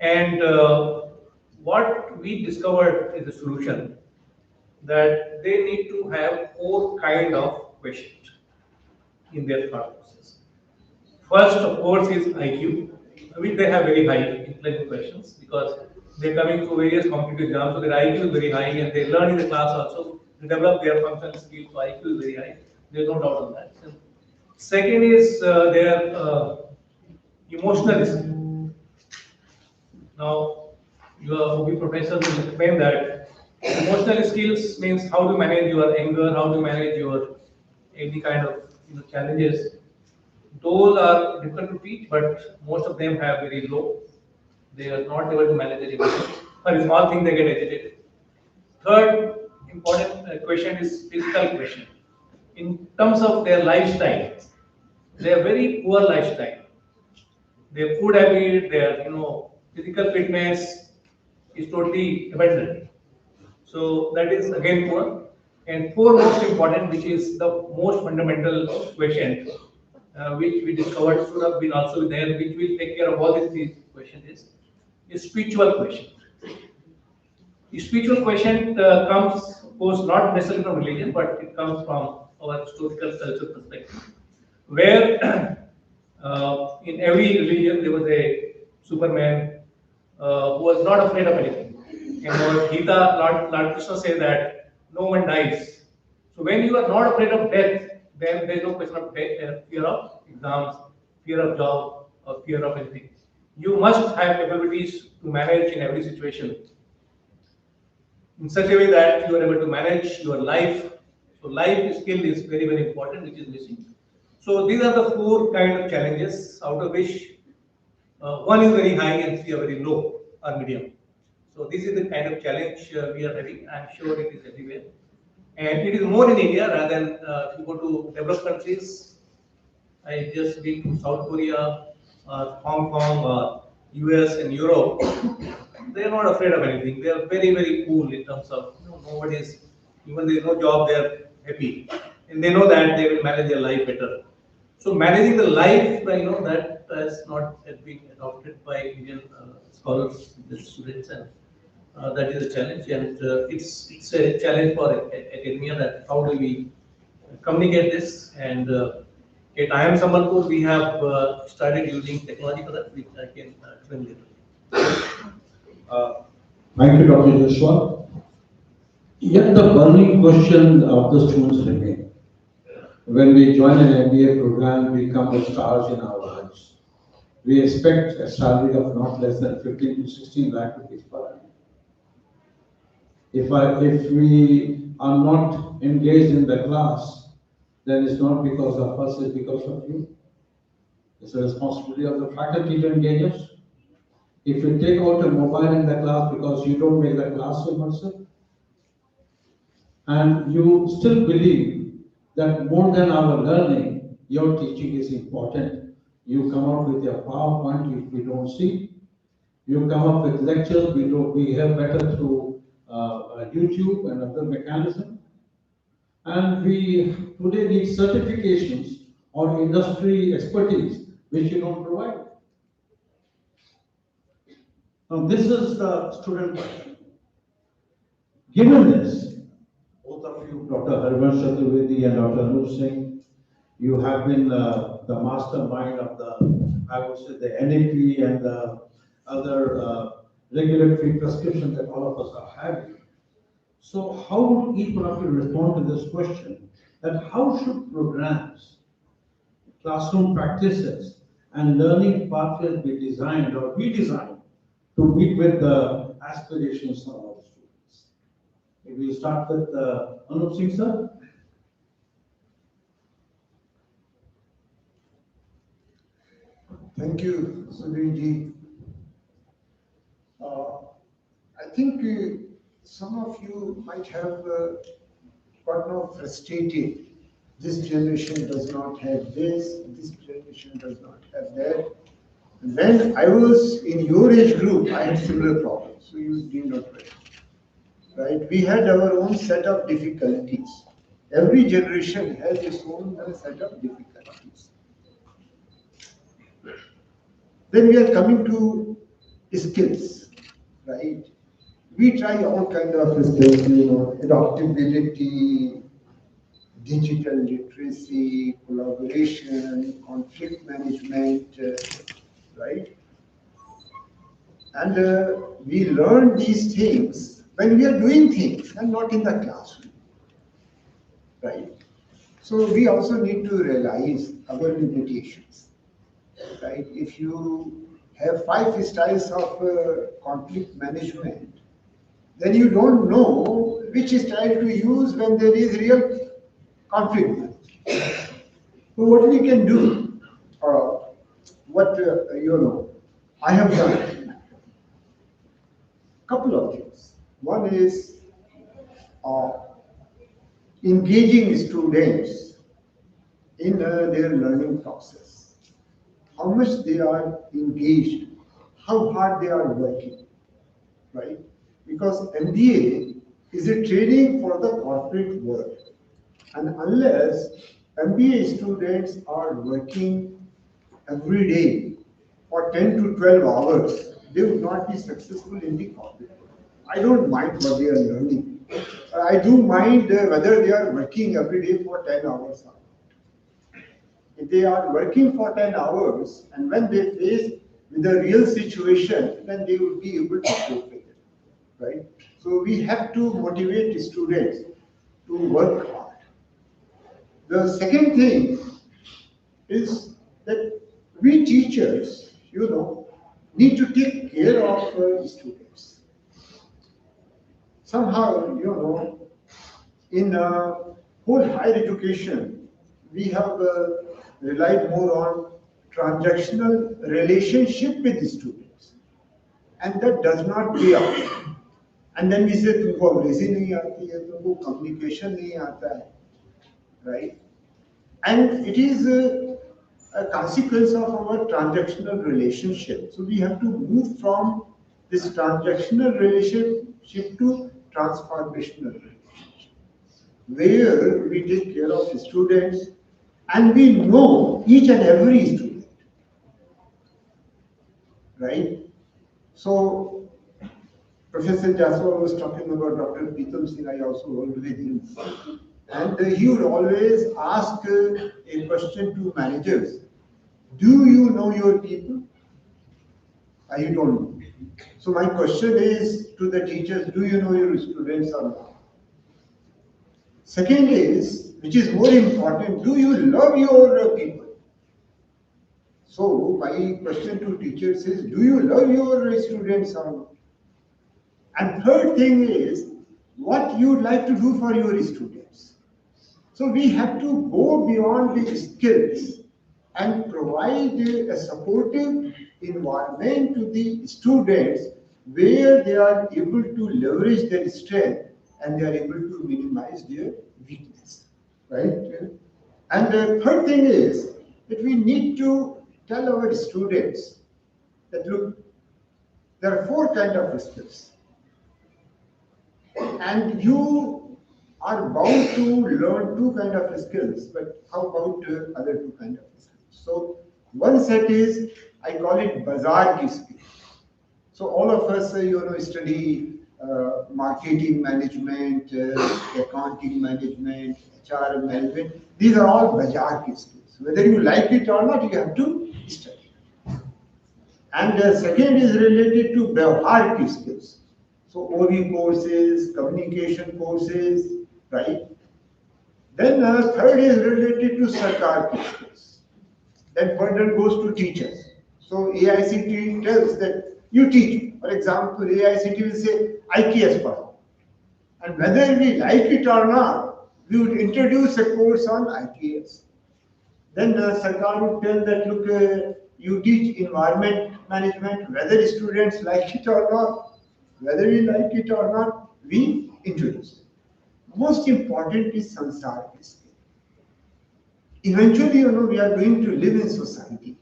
Speaker 11: And what we discovered is a solution that they need to have four kind of questions in their thought process. First, of course, is IQ, which they have very high intellectual questions because they're coming through various competitive exams, so their IQ is very high, and they learn in the class also. They develop their functional skills, so IQ is very high. There's no doubt on that. Second is their emotional skill. Now, your OB professor will explain that emotional skills means how to manage your anger, how to manage your any kind of challenges. Those are difficult to teach, but most of them have very low. They are not able to manage their emotions. For a small thing, they get agitated. Third important question is physical question. In terms of their lifestyle, they have very poor lifestyle. Their food habit, their physical fitness is totally abandoned. So that is again poor. And four most important, which is the most fundamental question, which we discovered should have been also there, which will take care of all these three questions is spiritual question. The spiritual question comes, of course, not necessarily from religion, but it comes from our historical cultural perspective, where in every religion there was a Superman who was not afraid of anything. And our Gita, Lord Krishna says that no one dies. So when you are not afraid of death, then there is no question of fear of exams, fear of job, or fear of anything. You must have capabilities to manage in every situation in such a way that you are able to manage your life. So life skill is very, very important, which is missing. So these are the four kind of challenges, out of which one is very high and three are very low or medium. So this is the kind of challenge we are having. I'm sure it is everywhere. And it is more in India rather than if you go to developed countries. I just been to South Korea, Hong Kong, US and Europe. They are not afraid of anything. They are very, very cool in terms of nobody is, even there is no job, they are happy. And they know that they will manage their life better. So managing the life, that has not been adopted by Indian scholars, the students, and that is a challenge. And it's a challenge for academia that how do we communicate this. And at IIM Sambalpur, we have started using technology for that, which I can explain later.
Speaker 5: Thank you, Dr. Joshua. Yet the burning question of the students remain. When we join an MBA program, we come with stars in our lives. We expect a salary of not less than 15 to 16 lakh rupees per annum. If we are not engaged in the class, then it's not because of us, it's because of you. It's a responsibility of the faculty to engage us. If you take out a mobile in the class because you don't make the class immersive, and you still believe that more than our learning, your teaching is important. You come up with your PowerPoint, if we don't see. You come up with lectures, we have better through YouTube and other mechanisms. And we today need certifications or industry expertise, which you don't provide. Now, this is the student question. Given this, both of you, Dr. Harvansh Chaturvedi and Dr. Anup Singh, you have been the mastermind of the, I would say, the NAP and the other regulatory prescriptions that all of us are having. So how would each one of you respond to this question, that how should programs, classroom practices, and learning pathways be designed or be designed to meet with the aspirations of our students? Maybe we'll start with Anup Singh, sir.
Speaker 12: Thank you, Sudhirji. I think some of you might have gotten frustrated. This generation does not have this generation does not have that. When I was in your age group, I had similar problems, so you need not worry. Right? We had our own set of difficulties. Every generation has its own set of difficulties. Then we are coming to skills, right? We try all kind of skills, adaptability, digital literacy, collaboration, conflict management, right? And we learn these things when we are doing things and not in the classroom, right? So we also need to realize our limitations, right? If you have 5 styles of conflict management, then you don't know which style to use when there is real conflict. So what we can do, what I have done couple of things. One is uh, engaging students in their learning process. How much they are engaged, how hard they are working, right? Because MBA is a training for the corporate world. And unless MBA students are working every day for 10 to 12 hours, they would not be successful in the corporate world. I don't mind what they are learning. I do mind whether they are working every day for 10 hours or not. If they are working for 10 hours and when they face with a real situation, then they will be able to cope with it, right? So we have to motivate students to work hard. The second thing is that we teachers, need to take care of students. Somehow, in whole higher education, we have relied more on transactional relationship with the students, and that does not pay off. And then we say, तुमको अंग्रेजी नहीं आती है, तुमको communication नहीं आता है, right? And it is a consequence of our transactional relationship. So we have to move from this transactional relationship to transformational relationship, where we take care of students and we know each and every student, right? So Professor Jaswal was talking about Dr. Pritam Singh. I also worked with him. And he would always ask a question to managers. Do you know your people? You don't know. So my question is to the teachers, do you know your students or not? Second is, which is more important, do you love your people? So my question to teachers is, do you love your students or not? And third thing is, what you would like to do for your students. So we have to go beyond the skills and provide a supportive environment to the students where they are able to leverage their strength and they are able to minimize their weakness, right? And the third thing is that we need to tell our students that, look, there are 4 kinds of skills. And you are bound to learn 2 kinds of skills, but how about other 2 kinds of skills? So one set is, I call it bazaar ki skill. So all of us, study marketing management, accounting management, HR management. These are all bazaar ki skills. Whether you like it or not, you have to study. And the second is related to vyavhar ki skills. So OV courses, communication courses, right? Then third is related to sarkar ki skills. That burden goes to teachers. So AICT tells that you teach. For example, AICT will say IKS padho. And whether we like it or not, we would introduce a course on IKS. Then Sarkar would tell that, look, you teach environment management, whether students like it or not, whether we like it or not, we introduce it. Most important is sansar skill. Eventually, we are going to live in society.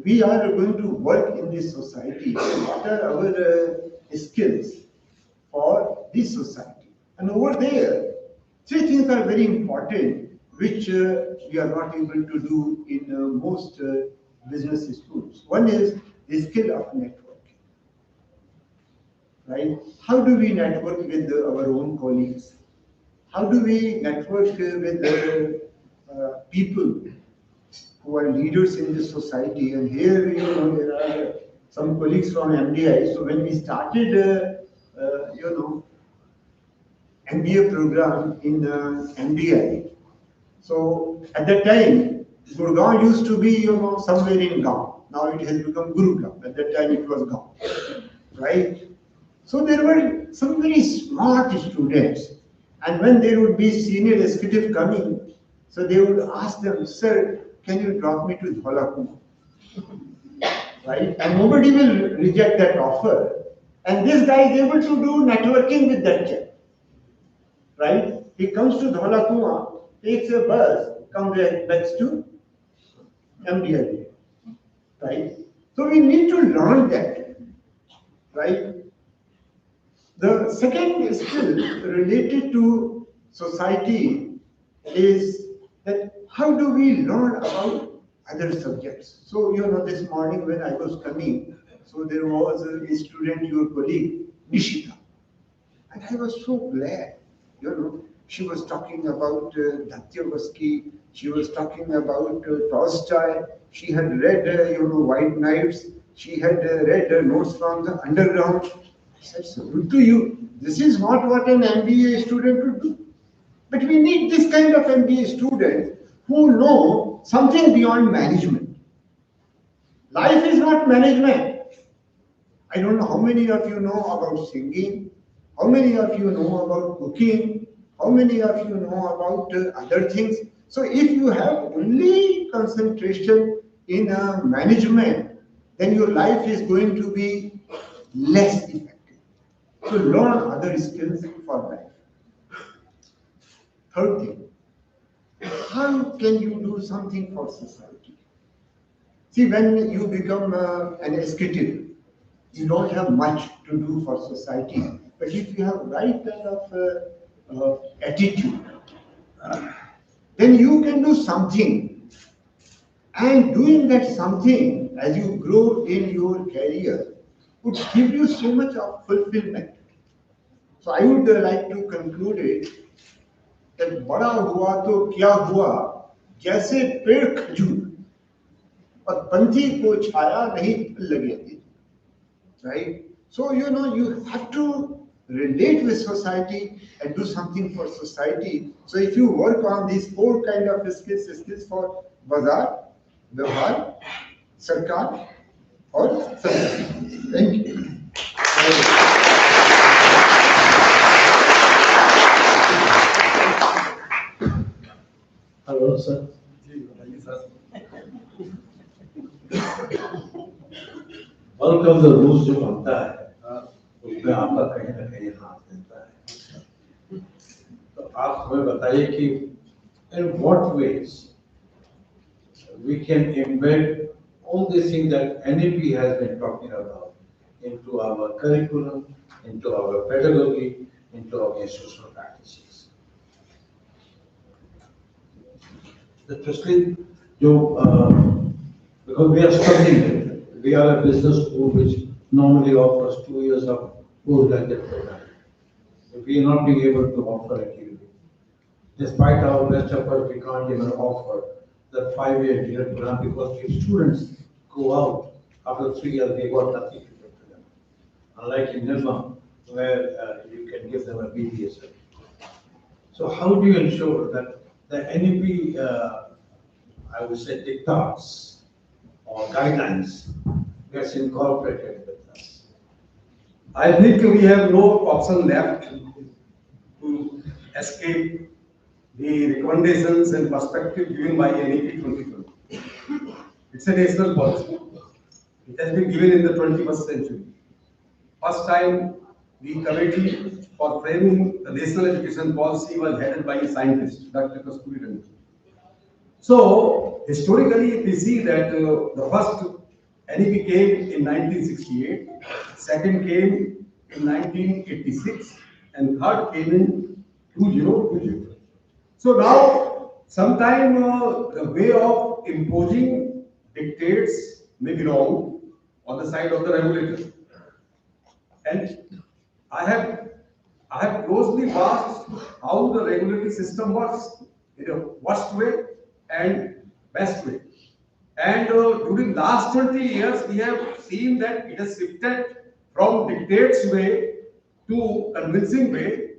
Speaker 12: We are going to work in this society. What are our skills for this society? And over there, three things are very important, which we are not able to do in most business schools. One is the skill of networking, right? How do we network with our own colleagues? How do we network with people who are leaders in this society? And here, there are some colleagues from MDI. So when we started, MBA program in MDI, so at that time, Gurgaon used to be, somewhere in Gaon. Now it has become Gurugram. At that time, it was Gaon, right? So there were some very smart students, and when there would be senior executive coming, so they would ask them, "Sir, can you drop me to Dholakuma?" Right? And nobody will reject that offer. And this guy is able to do networking with that chap. Right? He comes to Dholakuma, takes a bus, comes back to MDI. Right? So we need to learn that. Right? The second skill related to society is that how do we learn about other subjects? So, this morning when I was coming, so there was a student, your colleague, Nishita. And I was so glad, she was talking about Dostoevsky, she was talking about Tolstoy, she had read, White Knights, she had read notes from the underground. I said, salute to you. This is not what an MBA student would do. But we need this kind of MBA student who know something beyond management. Life is not management. I don't know how many of you know about singing, how many of you know about cooking, how many of you know about other things. So if you have only concentration in management, then your life is going to be less effective. So learn other skills for life. Third thing, how can you do something for society? See, when you become an executive, you don't have much to do for society. But if you have right kind of attitude, then you can do something. And doing that something as you grow in your career would give you so much of fulfillment. So I would like to conclude it that बड़ा हुआ तो क्या हुआ जैसे पेड़ खजूर और पंछी को छाया नहीं लगेगी, right? So you have to relate with society and do something for society. So if you work on these four kind of skills for bazaar, vyavhar, sarkar, or society. Thank you.
Speaker 5: Hello, sir. Work of the rules जो बनता है उसमें आपका कहीं ना कहीं हाथ देता है। तो आप हमें बताइए कि in what ways we can embed all these things that NEP has been talking about into our curriculum, into our pedagogy, into our institutional practices. Especially because we are struggling with it. We are a business school which normally offers 2 years of postgraduate program. We are not being able to offer it. Despite our best effort, we can't even offer the 5-year degree program because if students go out after 3 years, they got nothing to give to them. Unlike in Nirma, where you can give them a BBS. So how do you ensure that the NEP, I would say, dictats or guidelines gets incorporated with us?
Speaker 11: I think we have no option left to escape the recommendations and perspective given by NEP 2020.
Speaker 13: It's a national policy. It has been given in the 21st century. First time, the committee for framing the national education policy was headed by a scientist, Dr. Kasturi Rangan. So, historically, we see that the first NEP came in 1968, second came in 1986, and third came in 2020. So now, sometime the way of imposing dictates may be wrong on the side of the regulator. And I have closely watched how the regulatory system works in a worst way and best way. And during last 20 years, we have seen that it has shifted from dictates way to convincing way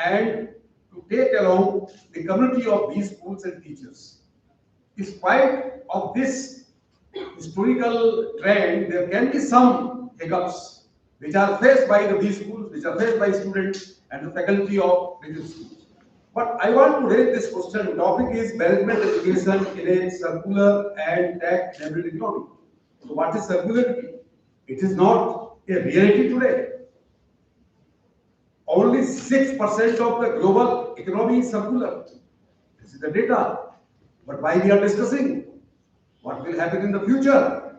Speaker 13: and to take along the community of these schools and teachers. In spite of this historical trend, there can be some hiccups which are faced by the B schools, which are faced by students and the faculty of various schools. But I want to raise this question. The topic is management education in a circular and tech-enabled economy. So what is circularity? It is not a reality today. Only 6% of the global economy is circular. This is the data. But why we are discussing? What will happen in the future?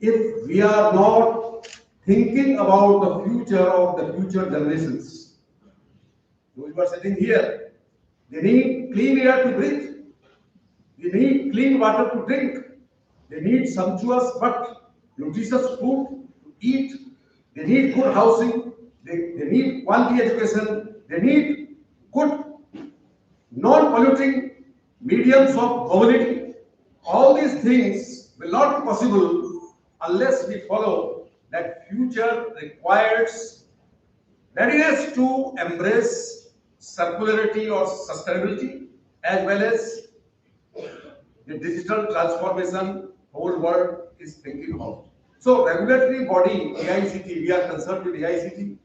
Speaker 13: If we are not thinking about the future of the future generations. Those who are sitting here, they need clean air to breathe. They need clean water to drink. They need sumptuous but nutritious food to eat. They need good housing. They need quality education. They need good non-polluting mediums of mobility. All these things will not be possible unless we follow that future requires readiness to embrace circularity or sustainability as well as the digital transformation whole world is thinking about. So regulatory body AICT, we are concerned with AICT,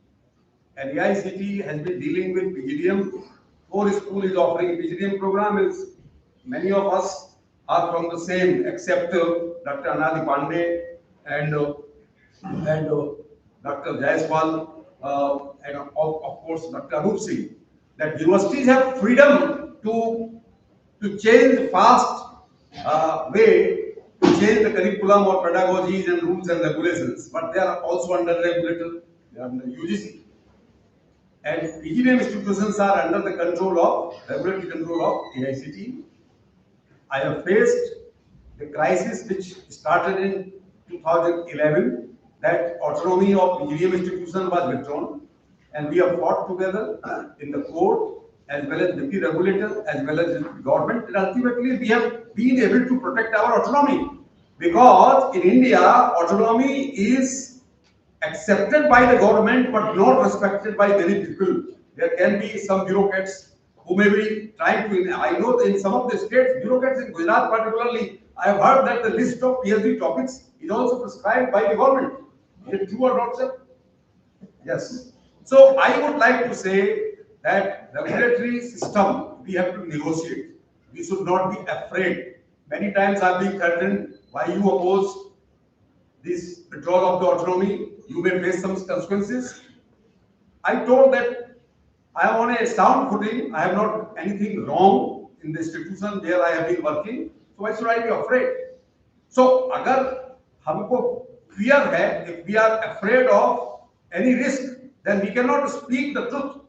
Speaker 13: and AICT has been dealing with PGDM. FORE school is offering PGDM program. Is many of us are from the same, except Dr. Anadi Pandey and Dr. Jaiswal, and of course Dr. Anup Singh. That universities have freedom to change fast way to change the curriculum or pedagogies and rules and regulations, but they are also under regulator, they are under UGC. And PGDM institutions are under the control of, regulatory control of AICT. I have faced the crisis which started in 2011, that autonomy of PGDM institution was withdrawn, and we have fought together in the court as well as with the regulator as well as the government, and ultimately we have been able to protect our autonomy, because in India autonomy is accepted by the government but not respected by many people. There can be some bureaucrats who may be trying to, I know in some of the states, bureaucrats in Gujarat particularly, I have heard that the list of PhD topics is also prescribed by the government. Is it true or not, sir? Yes. So I would like to say that the regulatory system, we have to negotiate. We should not be afraid. Many times I have been threatened, why you oppose this withdrawal of the autonomy, you may face some consequences. I told that I am on a sound footing, I have not anything wrong in the institution where I have been working, so why should I be afraid? So, agar humko fear hai, if we are afraid of any risk, then we cannot speak the truth.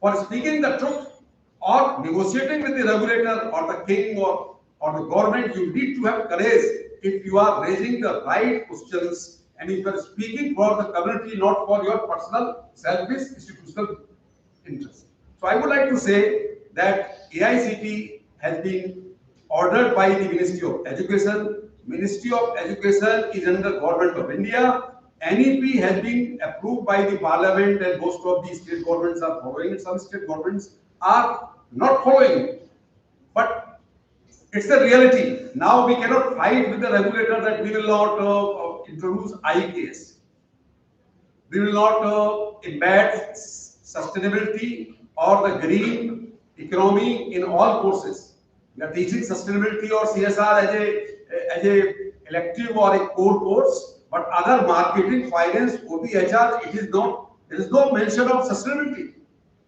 Speaker 13: For speaking the truth or negotiating with the regulator or the king or the government, you need to have courage if you are raising the right questions and if you are speaking for the community, not for your personal selfish institutional interest. So I would like to say that AICT has been ordered by the Ministry of Education. Ministry of Education is under Government of India. NEP has been approved by the Parliament and most of the state governments are following it. Some state governments are not following it. But it's the reality. Now we cannot fight with the regulator that we will not introduce IKS. We will not embed sustainability or the green economy in all courses. We are teaching sustainability or CSR as a elective or a core course, but other marketing, finance, OB, HR, it is not, there is no mention of sustainability.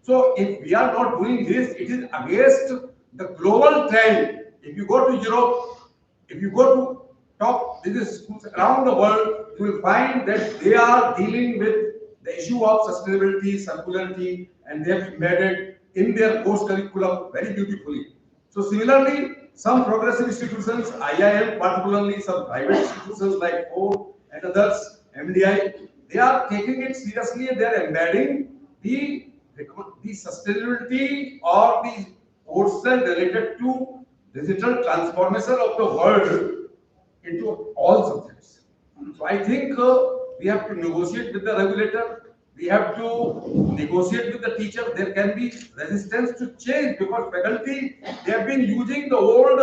Speaker 13: So if we are not doing this, it is against the global trend. If you go to Europe, if you go to top business schools around the world, you will find that they are dealing with the issue of sustainability, circularity, and they have embedded in their course curriculum very beautifully. So similarly, some progressive institutions, IIM, particularly some private institutions like FORE and others, MDI, they are taking it seriously and they are embedding the sustainability or the courses related to digital transformation of the world into all subjects. So I think we have to negotiate with the regulator. We have to negotiate with the teacher. There can be resistance to change because faculty, they have been using the old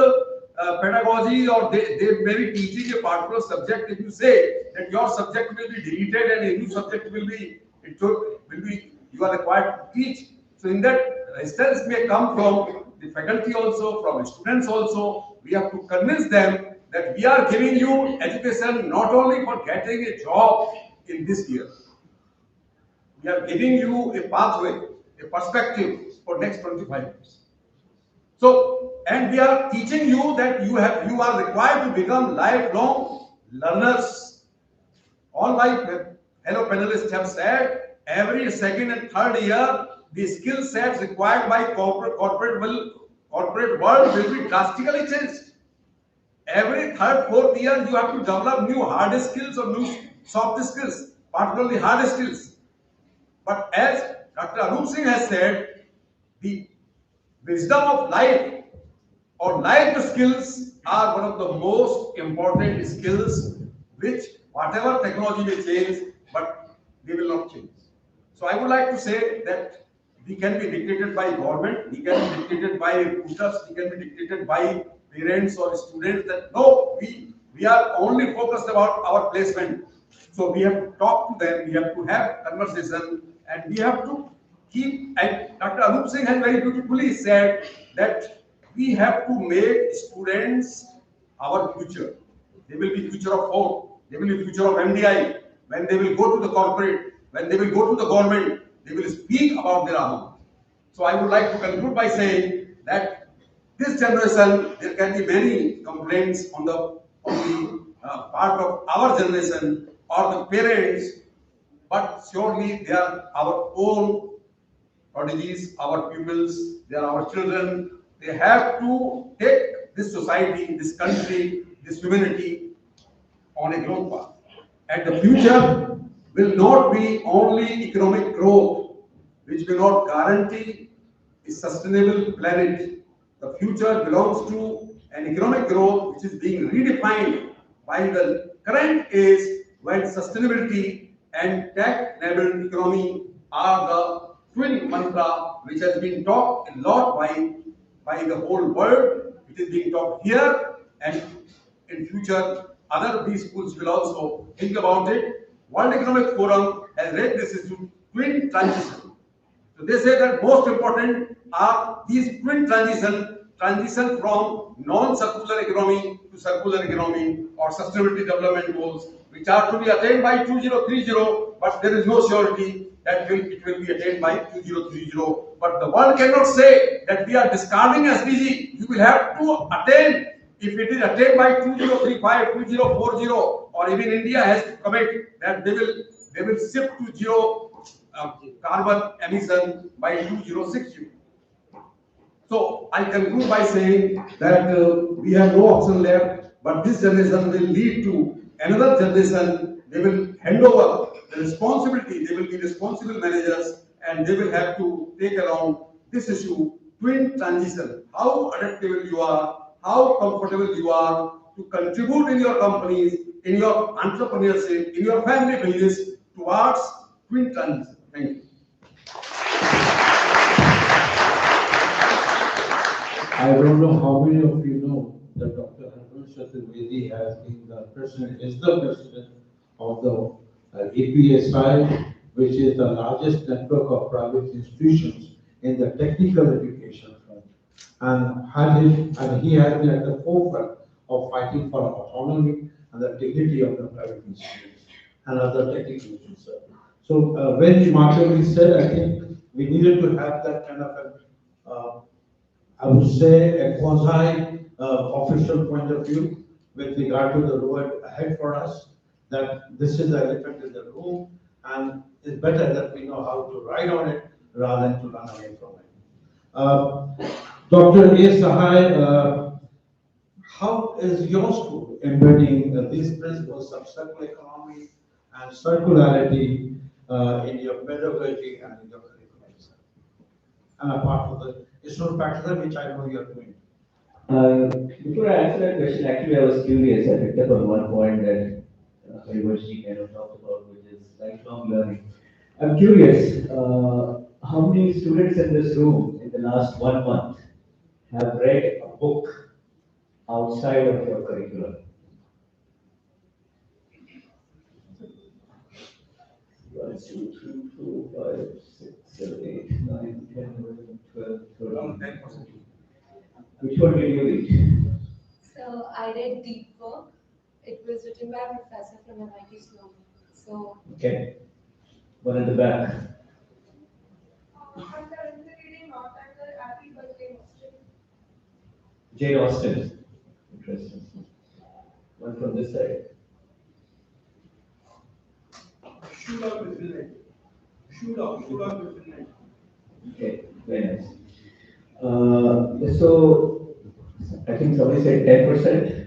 Speaker 13: pedagogy, or they may be teaching a particular subject. If you say that your subject will be deleted and a new subject will be, you are required to teach. So in that, resistance may come from the faculty also, from students also. We have to convince them that we are giving you education not only for getting a job in this year. We are giving you a pathway, a perspective for next 25 years. So, and we are teaching you that you are required to become lifelong learners. All my fellow panelists have said, every second and third year, the skill sets required by corporate world will be drastically changed. Every third, fourth year, you have to develop new hard skills or new soft skills, particularly hard skills. But as Dr. Anup Singh has said, the wisdom of life or life skills are one of the most important skills which whatever technology may change, but they will not change. So I would like to say that we can be dictated by government, we can be dictated by recruiters, we can be dictated by parents or students that no, we are only focused about our placement. So we have to talk to them, we have to have conversation, and we have to keep, and Dr. Anup Singh has very beautifully said that we have to make students our future. They will be future of FORE, they will be future of MDI. When they will go to the corporate, when they will go to the government, they will speak about their own. So I would like to conclude by saying that this generation, there can be many complaints on the part of our generation or the parents, but surely they are our own prodigies, our pupils, they are our children. They have to take this society, this country, this humanity on a growth path. And the future will not be only economic growth, which will not guarantee a sustainable planet. The future belongs to an economic growth which is being redefined by the current age, when sustainability and tech-enabled economy are the twin mantra which has been talked a lot by the whole world. It is being talked here, and in future other B schools will also think about it. World Economic Forum has raised this issue, twin transition. So they say that most important are these twin transition from non-circular economy to circular economy or sustainability development goals, which are to be attained by 2030, but there is no surety that it will be attained by 2030. But the world cannot say that we are discarding SDG. You will have to attain. If it is attained by 2035, 2040, or even India has to commit that they will shift to zero carbon emission by 2060. So I conclude by saying that we have no option left, but this generation will lead to another generation. They will hand over the responsibility. They will be responsible managers, and they will have to take along this issue, twin transition. How adaptable you are, how comfortable you are to contribute in your companies, in your entrepreneurship, in your family business towards twin transition. Thank you.
Speaker 5: I don't know how many of you know that Dr. Harun Chaturvedi has been the president, is the president of the APSI, which is the largest network of private institutions in the technical education front. And he has been at the forefront of fighting for autonomy and the dignity of the private institutions and other technical issues. So when Marshall said, I think we needed to have that kind of I would say a quasi official point of view with regard to the road ahead for us, that this is the elephant in the room, and it's better that we know how to ride on it rather than to run away from it. Dr. A. Sahai, how is your school embedding these principles of circular economy and circularity in your pedagogy and in your curriculum? And a part of the issue factor which I know you are doing.
Speaker 8: Before I answer that question, actually I was curious. I picked up on one point that Harivanshi kind of talked about, which is lifelong learning. I'm curious, how many students in this room in the last 1 month have read a book outside of your curriculum? 1, 2, 3, 4, 5, 6, 7, 8, 9, 10, 11, 12, 13.
Speaker 13: Around 10%.
Speaker 8: Which one did you read?
Speaker 6: So I read Deep Work. It was written by a professor from MIT Sloan. So
Speaker 8: Okay. One at the back.
Speaker 6: I'm currently reading Not Under Happy Birthday Austen.
Speaker 8: Jane Austen. Interesting. One from this side.
Speaker 13: Should have been Finland. Should have been Finland.
Speaker 8: Okay, very nice. So I think somebody said 10%.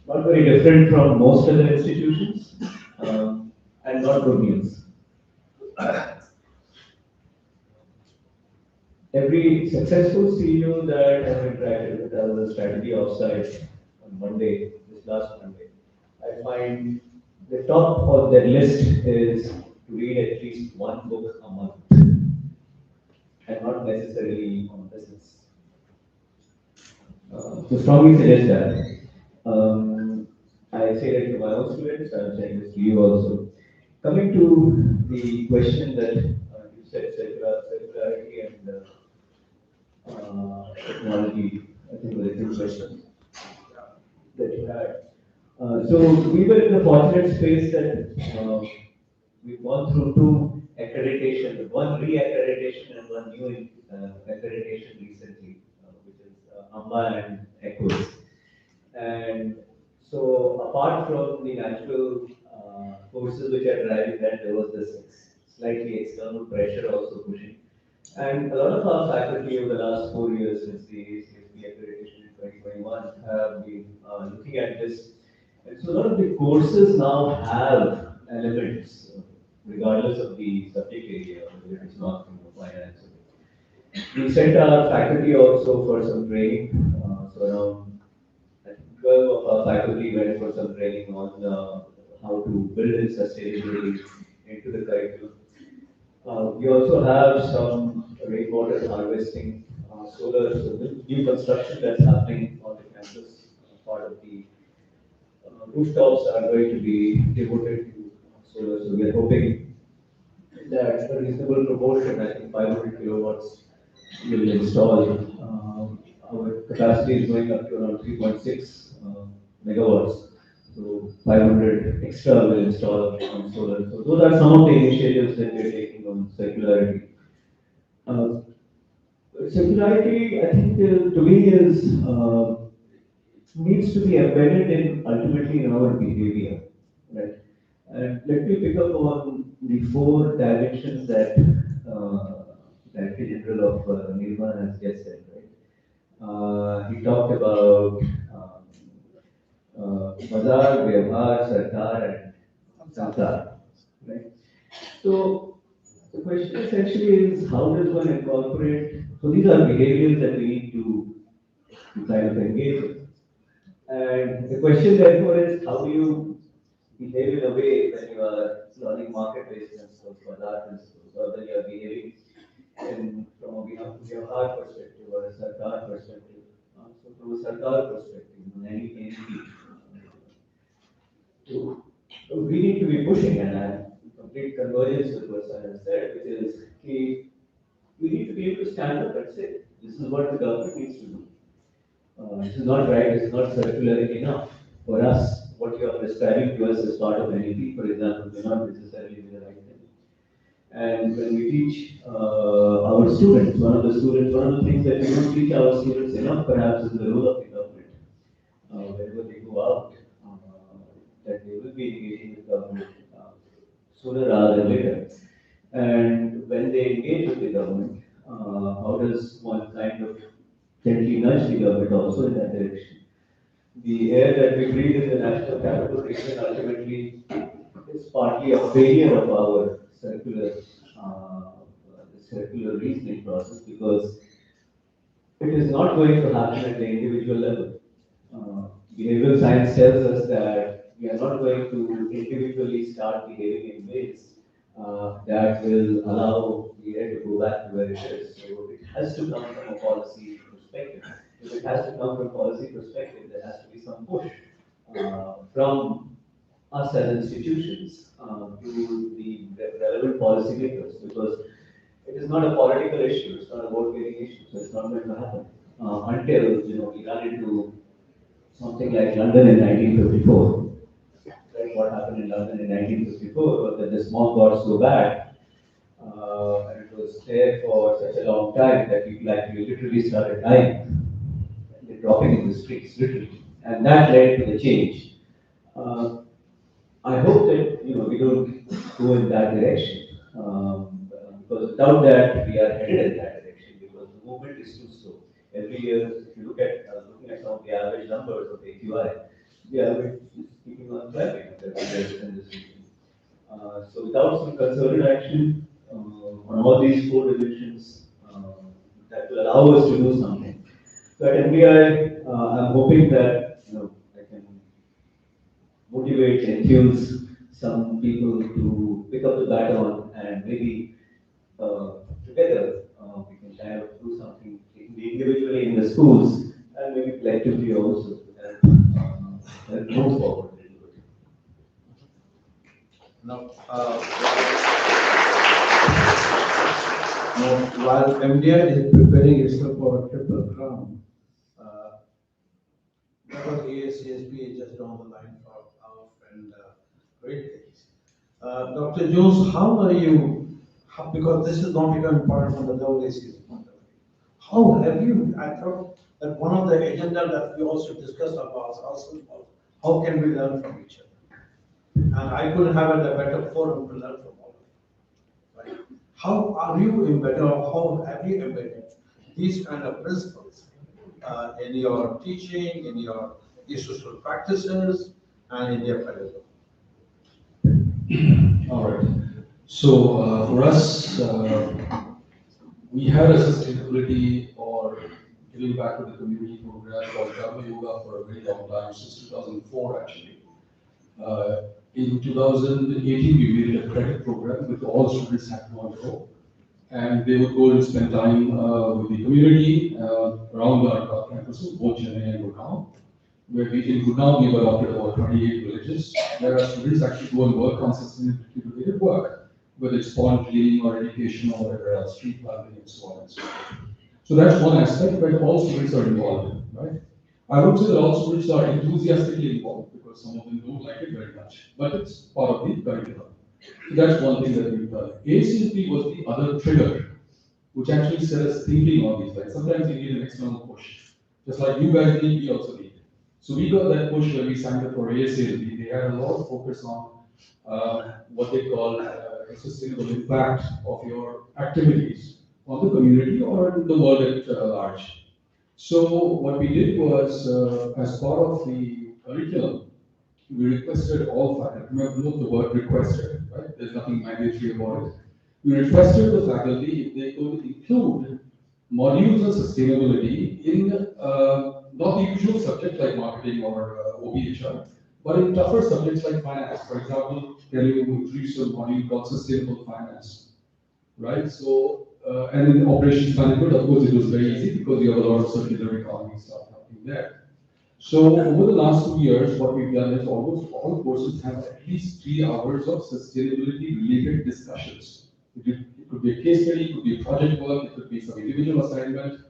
Speaker 8: Not very different from most other institutions, and not good news. Every successful CEO that I've interacted with, I was a strategy offsite on Monday, this last Monday. I find the top of their list is to read at least one book a month, and not necessarily on business. So strongly suggest that. I say that to my own students, I'm saying this to you also. Coming to the question that you said, circularity and technology, I think were the two questions that you had. So we were in the fortunate space that we've gone through two accreditations, one re-accreditation and one new accreditation recently, which is AMBA and EQUIS. And so apart from the natural forces which are driving that, there was this slightly external pressure also pushing. And a lot of our faculty over the last 4 years since the CSB accreditation in 2021 have been looking at this. And so a lot of the courses now have elements, regardless of the subject area, whether it's marketing or finance. We sent our faculty also for some training, so around 12 of our faculty went for some training on how to build in sustainability into the curriculum. We also have some rainwater harvesting, solar, so the new construction that's happening on the campus. Part of the rooftops are going to be devoted to solar, so we are hoping that a reasonable proportion, I think 500 kilowatts, will install. Our capacity is going up to around 3.6 megawatts. So 500 extra will install on solar. So those are some of the initiatives that we're taking on circularity. Circularity, I think, to me is needs to be embedded in ultimately in our behavior, right? And let me pick up on the 4 dimensions that Director General of Nirma has just said, right? He talked about Bazaar, Vyavhar, Sarkar, and Samsar, right? So the question essentially is how does one incorporate, so these are behaviors that we need to kind of engage in. And the question therefore is how do you behave in a way when you are learning market-based principles, Bazaar principles, or when you are behaving from a Vyavhar perspective or a Sarkar perspective. So from a Sarkar perspective, any so we need to be pushing, and I have complete convergence with what Sir has said, which is we need to be able to stand up and say, this is what the government needs to do. This is not right, this is not circular enough. for us, what you are prescribing to us as part of NEP, for example, may not necessarily be the right thing. And when we teach our students, one of the things that we don't teach our students enough perhaps is the role of the government. Whenever they go out, that they will be engaging with government sooner rather than later. And when they engage with the government, how does one kind of gently nudge the government also in that direction? The air that we breathe in the national capital region ultimately is partly a failure of our uh, circular reasoning process because it is not going to happen at the individual level. Behavioral science tells us that we are not going to individually start behaving in ways that will allow the air to go back to where it is. So it has to come from a policy perspective. If it has to come from policy perspective, there has to be some push from us as institutions to the relevant policymakers because it is not a political issue, it's not a vote getting issue, so it's not going to happen until we run into something like London in 1954. Right? What happened in London in 1954 was that the small got so bad, and it was there for such a long time that people actually literally started dying, they're dropping in the streets, literally, and that led to the change. Uh, I hope that we don't go in that direction, because without that we are headed in that direction because the movement is too slow. Every year, if you look at looking at some of the average numbers of AQI, the average is keeping on climbing every year in this region. So without some concerted action on all these four dimensions, that will allow us to do something. So at MBI, I'm hoping that I can motivate, enthuse some people to pick up the baton and maybe together we can kind of do something individually in the schools and maybe collectively also and move forward a little bit.
Speaker 4: Now, while MDI is preparing itself for a triple crown, because ASCSP is just down the line for our friend great things. Dr. Jones, how are you, because this is not become important from the WACS point of view, how have you, I thought that one of the agenda that we also discussed about also was how can we learn from each other? And I couldn't have a better forum to learn from all of you. Right? How are you embedded, or how have you embedded these kind of principles in your teaching, in your social practices, and in your career?
Speaker 10: All right. So for us, we had a sustainability or giving back to the community program called Dharma Yoga for a very long time, since 2004 actually. In 2018, we made a credit program with all students had to go, and they would go and spend time with the community around our campuses, both Chennai and Gurgaon. Where we in Gurgaon we have adopted about 28 villages, where our students actually go and work on sustainability work, whether it's pond cleaning or education or whatever else, street planting and so on and so forth. So that's one aspect where all students are involved, right? I would say that all students are enthusiastically involved because some of them don't like it very much, but it's part of the curriculum. So that's one thing that we've done. ACSP was the other trigger, which actually set us thinking on these lines. Sometimes you need an external push. Just like you guys need, we also need. So we got that push when we signed up for ASLB. They had a lot of focus on what they call a sustainable impact of your activities on the community or in the world at large. So what we did was, as part of the curriculum, we requested all faculty. Remember, note the word requested, right? There's nothing mandatory about it. We requested the faculty if they could include modules on sustainability in not the usual subjects like marketing or OBHR, but in tougher subjects like finance. For example, can you introduce a module called sustainable finance, right? So, and in operations management, of course, it was very easy because you have a lot of circular economy stuff happening there. So over the last 2 years, what we've done is almost all courses have at least 3 hours of sustainability related discussions. It could be a case study, it could be a project work, it could be some individual assignment.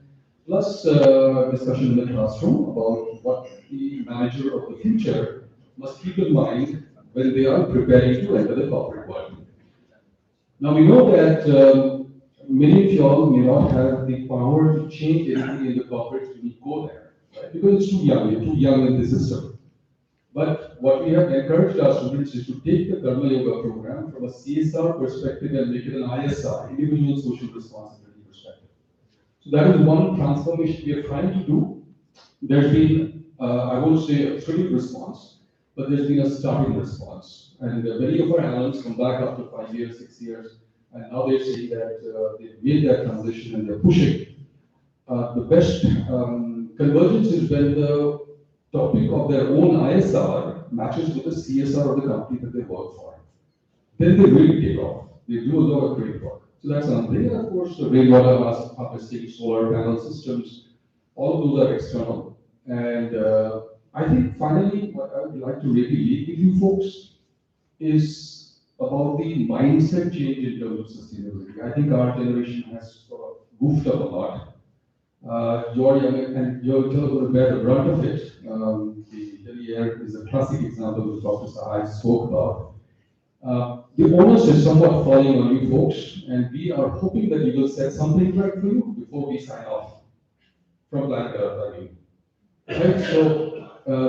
Speaker 10: plus discussion in the classroom about what the manager of the future must keep in mind when they are preparing to enter the corporate world. Now we know that many of y'all may not have the power to change anything in the corporate when you go there, right? Because it's too young, you're too young in the system. But what we have encouraged our students is to take the Karma Yoga program from a CSR perspective and make it an ISR, individual social responsibility perspective. So that is one transformation we are trying to do. There's been, I won't say a true response, but there's been a starting response. And many of our alums come back after 5 years, 6 years, and now they're saying that they've made that transition and they're pushing. The best convergence is when the topic of their own ISR matches with the CSR of the company that they work for. Then they really take off. They do a lot of great work. So that's something. And of course, the rainwater harvesting, solar panel systems, all of those are external. And I think finally, what I would like to really leave with you folks is about the mindset change in terms of sustainability. I think our generation has sort of goofed up a lot. You're young and you're going to bear the brunt of it. The Delhi Air is a classic example which Dr. Sahai spoke about. The onus is somewhat falling on you folks, and we are hoping that we will set something right for you before we sign off from Planet Earth. I mean, right? So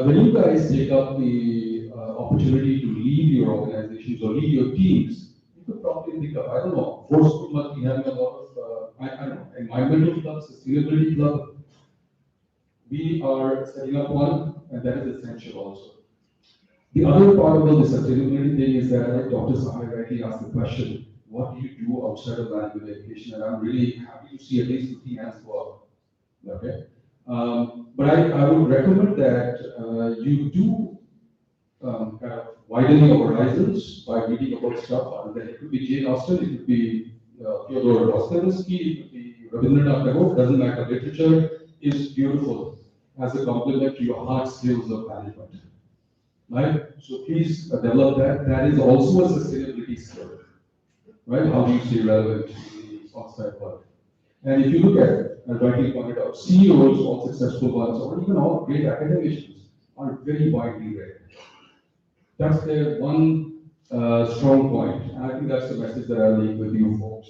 Speaker 10: when you guys take up the opportunity to lead your organizations or lead your teams, you could probably think of, I don't know, FORE School must be having a lot of, I don't know, environmental clubs, sustainability club. We are setting up one, and that is essential also. The other part about the sustainability thing is that, like Dr. Sahai rightly asked the question, what do you do outside of language education? And I'm really happy to see at least 50 hands go up. Okay? But I would recommend that you do kind of widen your horizons by reading about stuff other than it could be Jane Austen, it could be Fyodor Dostoevsky, it could be Rabindranath Tagore, doesn't matter. Literature is beautiful as a complement to your hard skills of management. Right? So please develop that. That is also a sustainability skill. Right? How do you stay relevant in the outside world? And if you look at, as rightly pointed out, CEOs, all successful ones, or even all great academicians, are very widely read. That's their one strong point. And I think that's the message that I'll leave with you folks.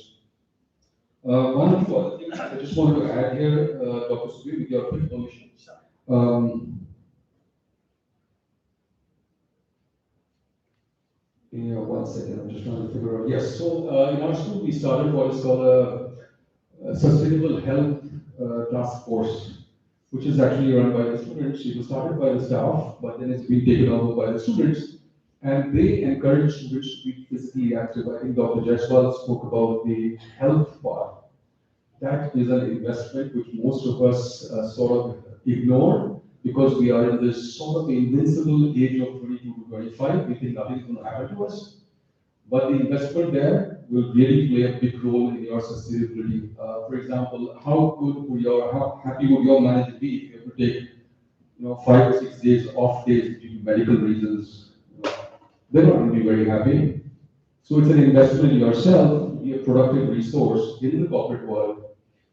Speaker 10: One or two other things I just wanted to add here, Dr. Subir, with your quick permission. Yeah, 1 second, I'm just trying to figure out. Yes, so in our school, we started what is called a Sustainable Health Task Force, which is actually run by the students. It was started by the staff, but then it's been taken over by the students. And they encourage students to be physically active. I think Dr. Jaiswal spoke about the health part. That is an investment which most of us sort of ignore because we are in this sort of invincible age of 22 to 25. We think nothing is going to happen to us. But the investment there will really play a big role in your sustainability. For example, how happy would your manager be if you have to take 5 or 6 days off days due to medical reasons? They're not going to be very happy. So it's an investment in yourself, be a productive resource in the corporate world.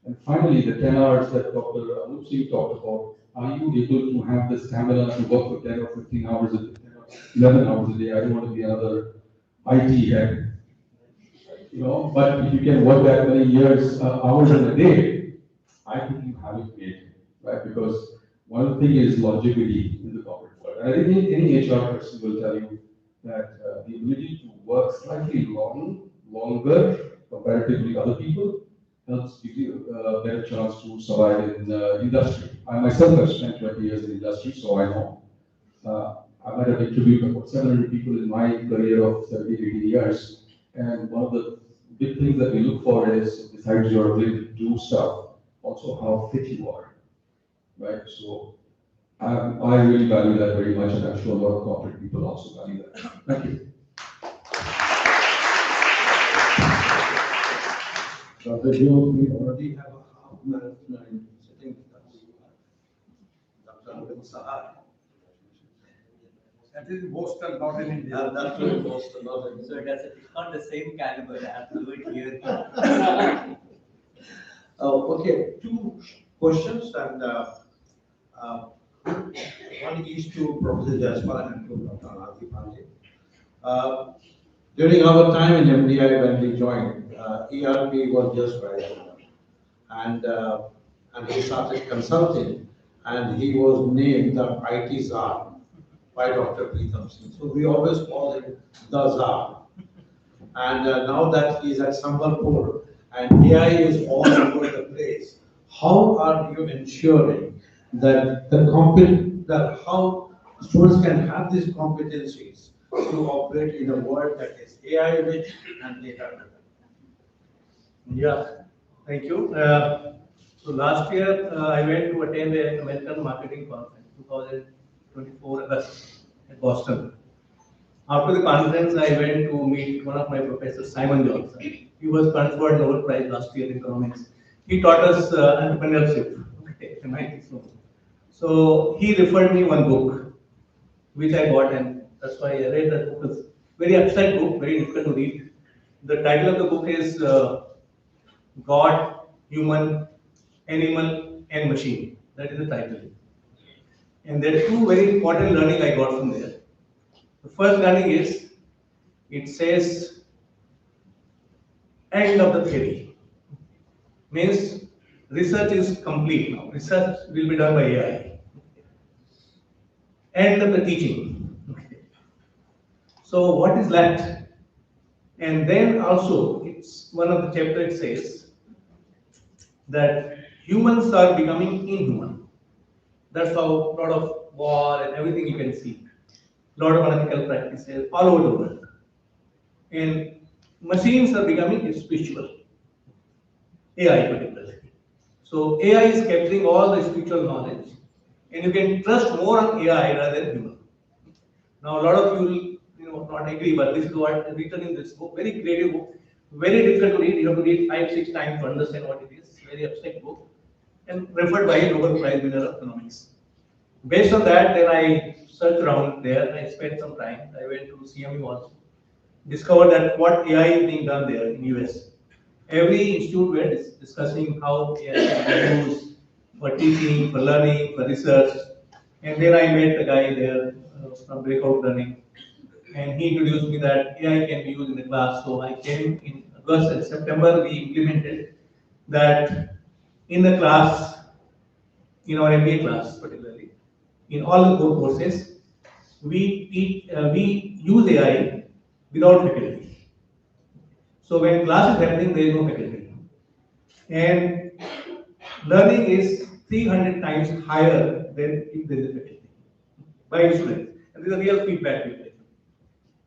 Speaker 10: And finally, the 10 hours that Dr. Anup Singh talked about, are you able to have the stamina to work for 10 or 15 hours a day, 11 hours a day? I don't want to be another IT head. But if you can work that many hours in a day, I think you have it made, right? Because one thing is longevity in the corporate world. And I think any HR person will tell you that the ability to work slightly longer comparatively to other people helps give you a better chance to survive in industry. I myself have spent 20 years in industry, so I know. I might have interviewed about 700 people in my career of 70, 80 years. And one of the big things that we look for is, besides your ability to do stuff, also how fit you are, right? So I really value that very much, and I'm sure a lot of corporate people also value that. Thank you.
Speaker 13: Dr. Joe, we already have a half marathon sitting with us. Dr. Anup Sahai. That is Boston, not in India.
Speaker 8: That's in Boston, not in India. So it's not the same caliber. I have to do it here.
Speaker 13: Okay, two
Speaker 5: questions and one is to Professor Jaspal and to Dr. Anati Pandey. During our time in MDI when we joined, ERP was just rising up. And he started consulting and he was named the IT czar by Dr. PRISM-FIMC. So we always call him the czar. And now that he's at Sambalpur and AI is all over the place, how are you ensuring that that how students can have these competencies to operate in a world that is AI rich and data driven?
Speaker 11: Yeah, thank you. So last year, I went to attend an American marketing conference, 2024 August in Boston. After the conference, I went to meet one of my professors, Simon Johnson. He was transferred Nobel Prize last year in economics. He taught us entrepreneurship. Okay, MIT. So he referred me one book, which I bought, and that's why I read that book. It's very abstract book, very difficult to read. The title of the book is God, Human, Animal, and Machine. That is the title. And there are two very important learning I got from there. The first learning is, it says, end of the theory. Means research is complete now. Research will be done by AI. End of the teaching. So what is left? And then also, it's one of the chapters says that humans are becoming inhuman. That's how a lot of war and everything you can see. A lot of unethical practices all over the world. And machines are becoming spiritual. AI particularly. So AI is capturing all the spiritual knowledge, and you can trust more on AI rather than human. Now a lot of you will not agree, but this is what is written in this book. Very creative book, very difficult to read. You have to read 5-6 times to understand what it is. Very abstract book, and referred by a Nobel Prize winner of economics. Based on that, then I searched around there. I spent some time. I went to CMU also. Discovered that what AI is being done there in US. Every institute were discussing how AI can be used for teaching, for learning, for research. And then I met a guy there from breakout learning, and he introduced me that AI can be used in the class. So I came in August and September. We implemented that in the class, in our MBA class particularly, in all the core courses, we use AI without faculty. So when class is happening, there is no faculty. And learning is 300 times higher than if there is a faculty by students. And this is a real feedback we get.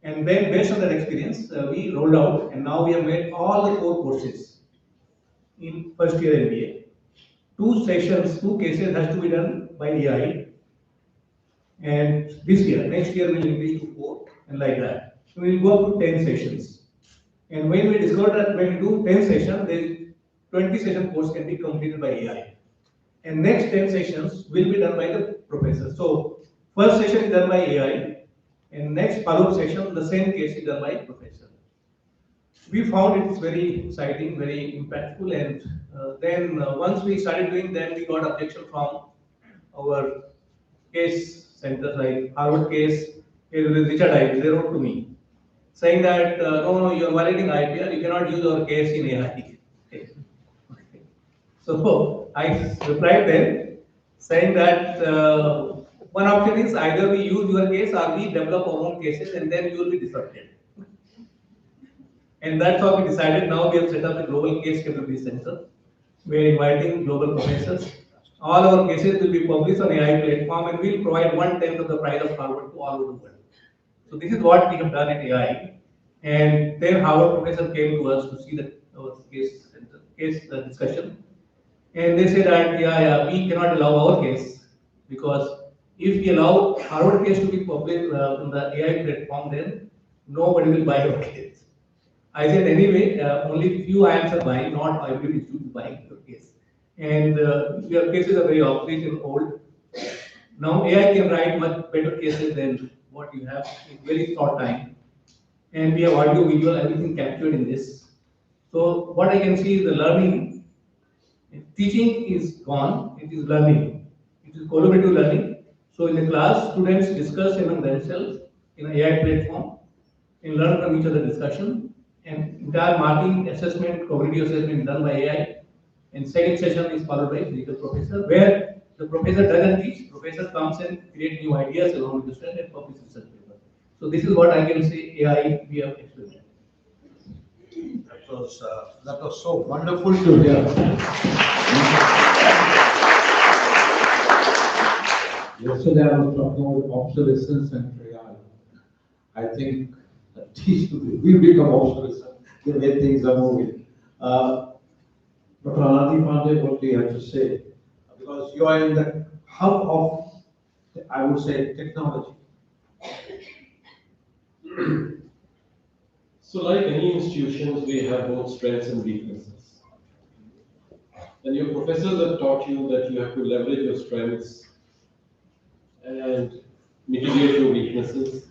Speaker 11: And then based on that experience, we rolled out, and now we have made all the core courses in first year MBA. 2 sessions, 2 cases has to be done by AI. And this year, next year we'll increase to 4, and like that. So we'll go up to 10 sessions. And when we discover that when we do 10 sessions, the 20 session course can be completed by AI. And next 10 sessions will be done by the professor. So first session is done by AI, and next follow-up session, the same case is done by professor. We found it's very exciting, very impactful, and then once we started doing that, we got objection from our case centers like Harvard case, Richard Ives, they wrote to me saying that no, you're violating IPR, you cannot use our case in AI. Okay. So I replied then saying that one option is either we use your case or we develop our own cases, and then you will be disrupted. And that's how we decided. Now we have set up a global case capability center. We are inviting global professors. All our cases will be published on AI platform, and we'll provide 1/10 of the price of Harvard to all over the world. So this is what we have done at AI. And then Harvard professor came to us to see our case discussion. And they said that, yeah, we cannot allow our case, because if we allow Harvard case to be published on the AI platform, then nobody will buy our case. I said, anyway, only few IIMs are buying, not every institute is buying your case. And your cases are very obsolete and old. Now AI can write much better cases than what you have in very short time. And we have audio, visual, everything captured in this. So what I can see is the learning Teaching is gone, it is learning. It is collaborative learning. So in the class, students discuss among themselves in an AI platform and learn from each other discussion. And entire marking, assessment, cognitive assessment done by AI. And second session is followed by physical professor, where the professor doesn't teach, professor comes and create new ideas along with the student and publish research paper. So this is what I can say AI we have experimented.
Speaker 4: That was so wonderful to hear.
Speaker 5: Yesterday I was talking about obsolescence and trial. I think that these two will become obsolescent the way things are moving. Dr. Anadi Pandey, what do you have to say? Because you are in the hub of, I would say, technology.
Speaker 9: So like any institutions, we have both strengths and weaknesses. And your professors have taught you that you have to leverage your strengths and mitigate your weaknesses.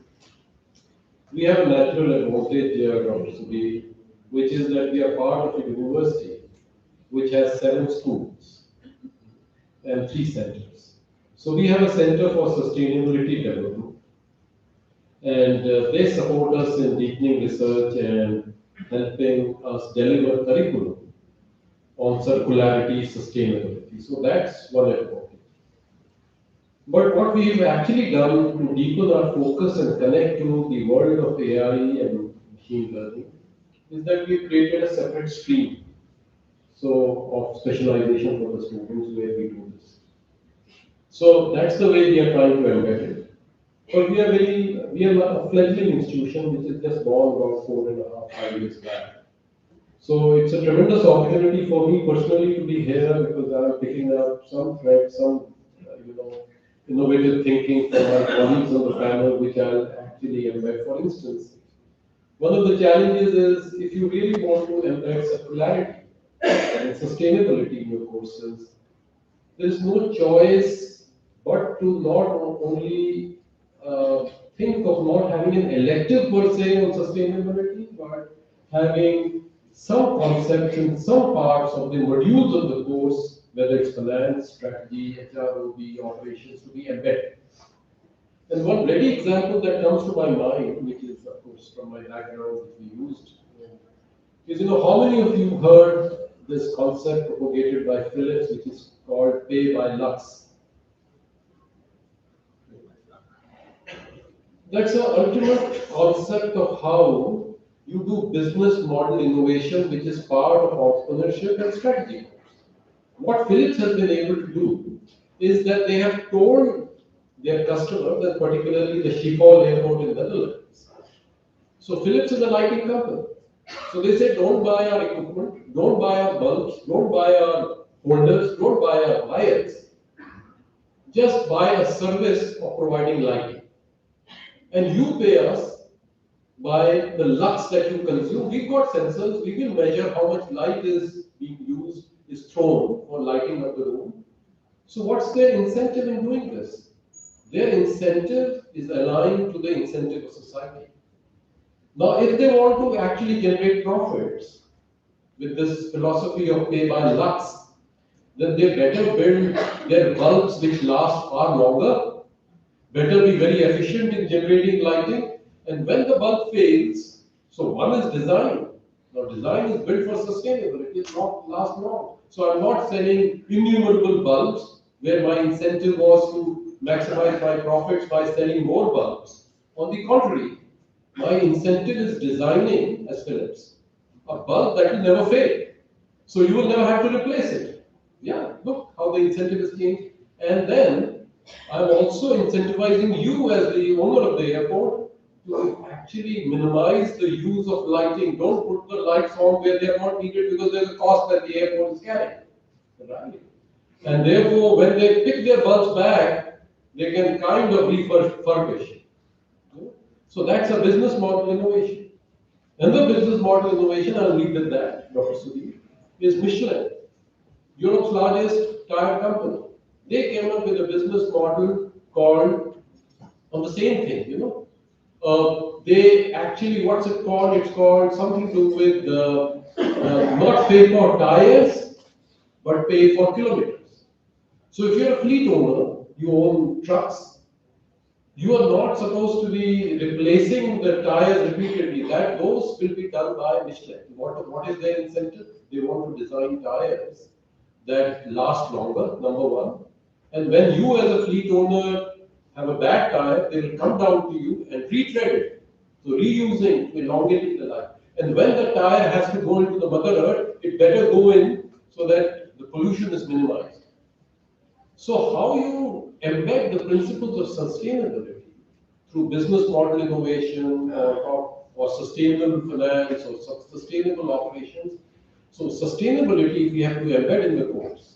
Speaker 9: We have a natural advantage here, Dr. Sudhir, which is that we are part of a university which has 7 schools and 3 centers. So we have a center for sustainability development. And they support us in deepening research and helping us deliver curriculum on circularity, sustainability. So that's one advantage. But what we've actually done to deepen our focus and connect to the world of AI and machine learning is that we've created a separate stream of specialization for the students where we do this. So that's the way we are trying to embed it. But we are a fledgling institution which is just born about 4.5, 5 years back. So it's a tremendous opportunity for me personally to be here because I'm picking up some threads, some innovative thinking from my colleagues on the panel, which I'll actually embed. For instance, one of the challenges is if you really want to embed circularity and sustainability in your courses, there is no choice but to not only think of not having an elective per se on sustainability, but having some concepts in some parts of the modules of the course, whether it's finance, strategy, HROB, operations, to be embedded. And one ready example that comes to my mind, which is of course from my background, which we used, is how many of you heard this concept propagated by Philips, which is called pay by lux? That's the ultimate concept of how you do business model innovation, which is part of entrepreneurship and strategy. What Philips has been able to do is that they have told their customers, and particularly the Schiphol airport in the Netherlands. So Philips is a lighting company. So they say, don't buy our equipment, don't buy our bulbs, don't buy our holders, don't buy our wires. Just buy a service of providing lighting. And you pay us by the lux that you consume. We've got sensors, we will measure how much light is being used, is thrown for lighting up the room. So what's their incentive in doing this? Their incentive is aligned to the incentive of society. Now, if they want to actually generate profits with this philosophy of pay by lux, then they better build their bulbs which last far longer, better be very efficient in generating lighting, and when the bulb fails, so one is design. Now, design is built for sustainability, it will not last long. So I'm not selling innumerable bulbs where my incentive was to maximize my profits by selling more bulbs. On the contrary, my incentive is designing, as Philips, a bulb that will never fail. So you will never have to replace it. Yeah, look how the incentive is changed. And then I'm also incentivizing you as the owner of the airport to actually minimize the use of lighting. Don't put the lights on where they are not needed because there's a cost that the airport is carrying. Right? And therefore, when they pick their bulbs back, they can kind of refurbish. So that's a business model innovation. Another business model innovation, I'll leave with that, Dr. Sudhir, is Michelin, Europe's largest tire company. They came up with a business model called, on the same thing, they actually, what's it called? It's called something to do with not fake or tires, but pay for kilometers. So if you're a fleet owner, you own trucks, you are not supposed to be replacing the tires repeatedly. Those will be done by Michelin. What is their incentive? They want to design tires that last longer, number one. And when you as a fleet owner have a bad tire, they will come down to you and retread it. So reusing, elongating the life. And when the tire has to go into the Mother Earth, it better go in so that the pollution is minimized. So how you embed the principles of sustainability through business model innovation or sustainable finance or sustainable operations. So sustainability we have to embed in the course.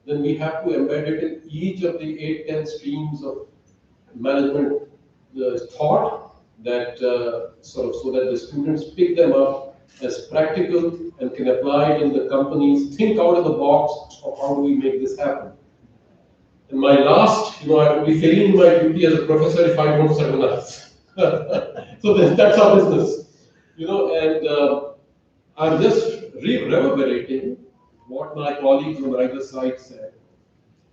Speaker 9: Then we have to embed it in each of the 8-10 streams of management thought that so that the students pick them up as practical and can apply it in the companies, think out of the box of how do we make this happen. And my last, I will be failing my duty as a professor if I don't summarize. So that's our business, and I'm just reverberating what my colleagues on either side said,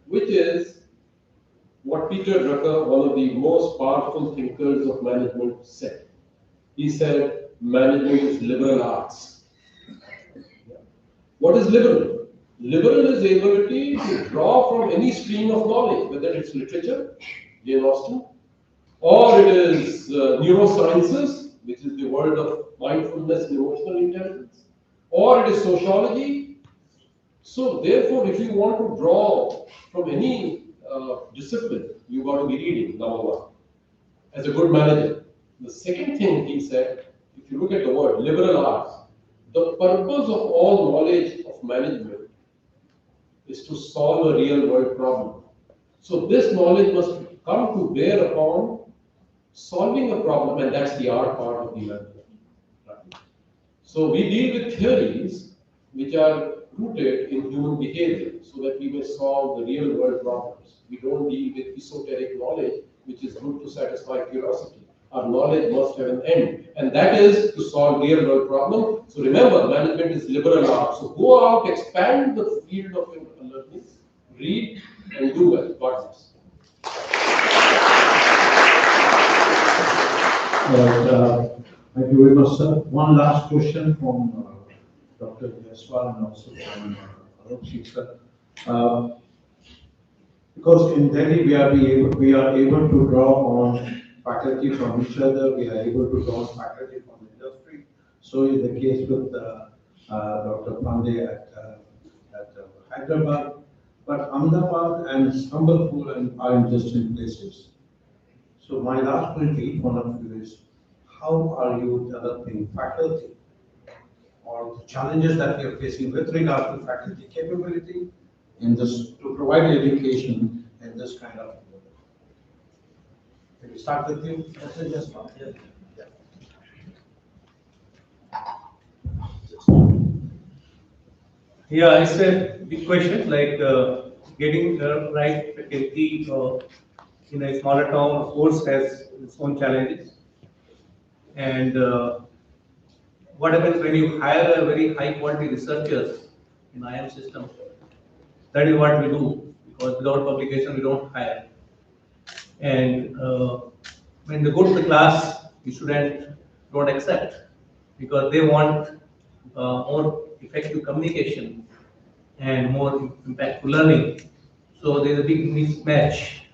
Speaker 9: which is what Peter Drucker, one of the most powerful thinkers of management, said. He said, management is liberal arts. What is liberal? Liberal is the ability to draw from any stream of knowledge, whether it's literature, Jane Austen, or it is neurosciences, which is the world of mindfulness and emotional intelligence, or it is sociology. So therefore, if you want to draw from any discipline, you got to be reading, number one, as a good manager. The second thing he said, if you look at the word liberal arts, the purpose of all knowledge of management is to solve a real world problem. So this knowledge must come to bear upon solving a problem, and that's the art part of the management. Right? So we deal with theories which are rooted in human behavior so that we may solve the real world problems. We don't deal with esoteric knowledge which is good to satisfy curiosity. Our knowledge must have an end, and that is to solve real world problems. So remember, management is liberal arts. So go out, expand the field of your learning, read and do well. God bless.
Speaker 5: Thank you very much, sir. One last question from Dr. Jaiswal and also from Arup sir. Because in Delhi we are able to draw on faculty from each other, we are able to draw on faculty from industry. So is the case with Dr. Pandey at Hyderabad. But Ahmedabad and Sambalpur are in distant places. So my last question to each one of you is, how are you developing faculty or the challenges that we are facing with regard to faculty capability in this to provide education in this kind of world? Can we start with you? Just one.
Speaker 11: Yeah, it's a big question, like getting the right faculty in a smaller town, of course, has its own challenges. And what happens when you hire a very high quality researchers in IM system? That is what we do, because without publication we don't hire. And when they go to the class, the students don't accept because they want more effective communication and more impactful learning. So there's a big mismatch.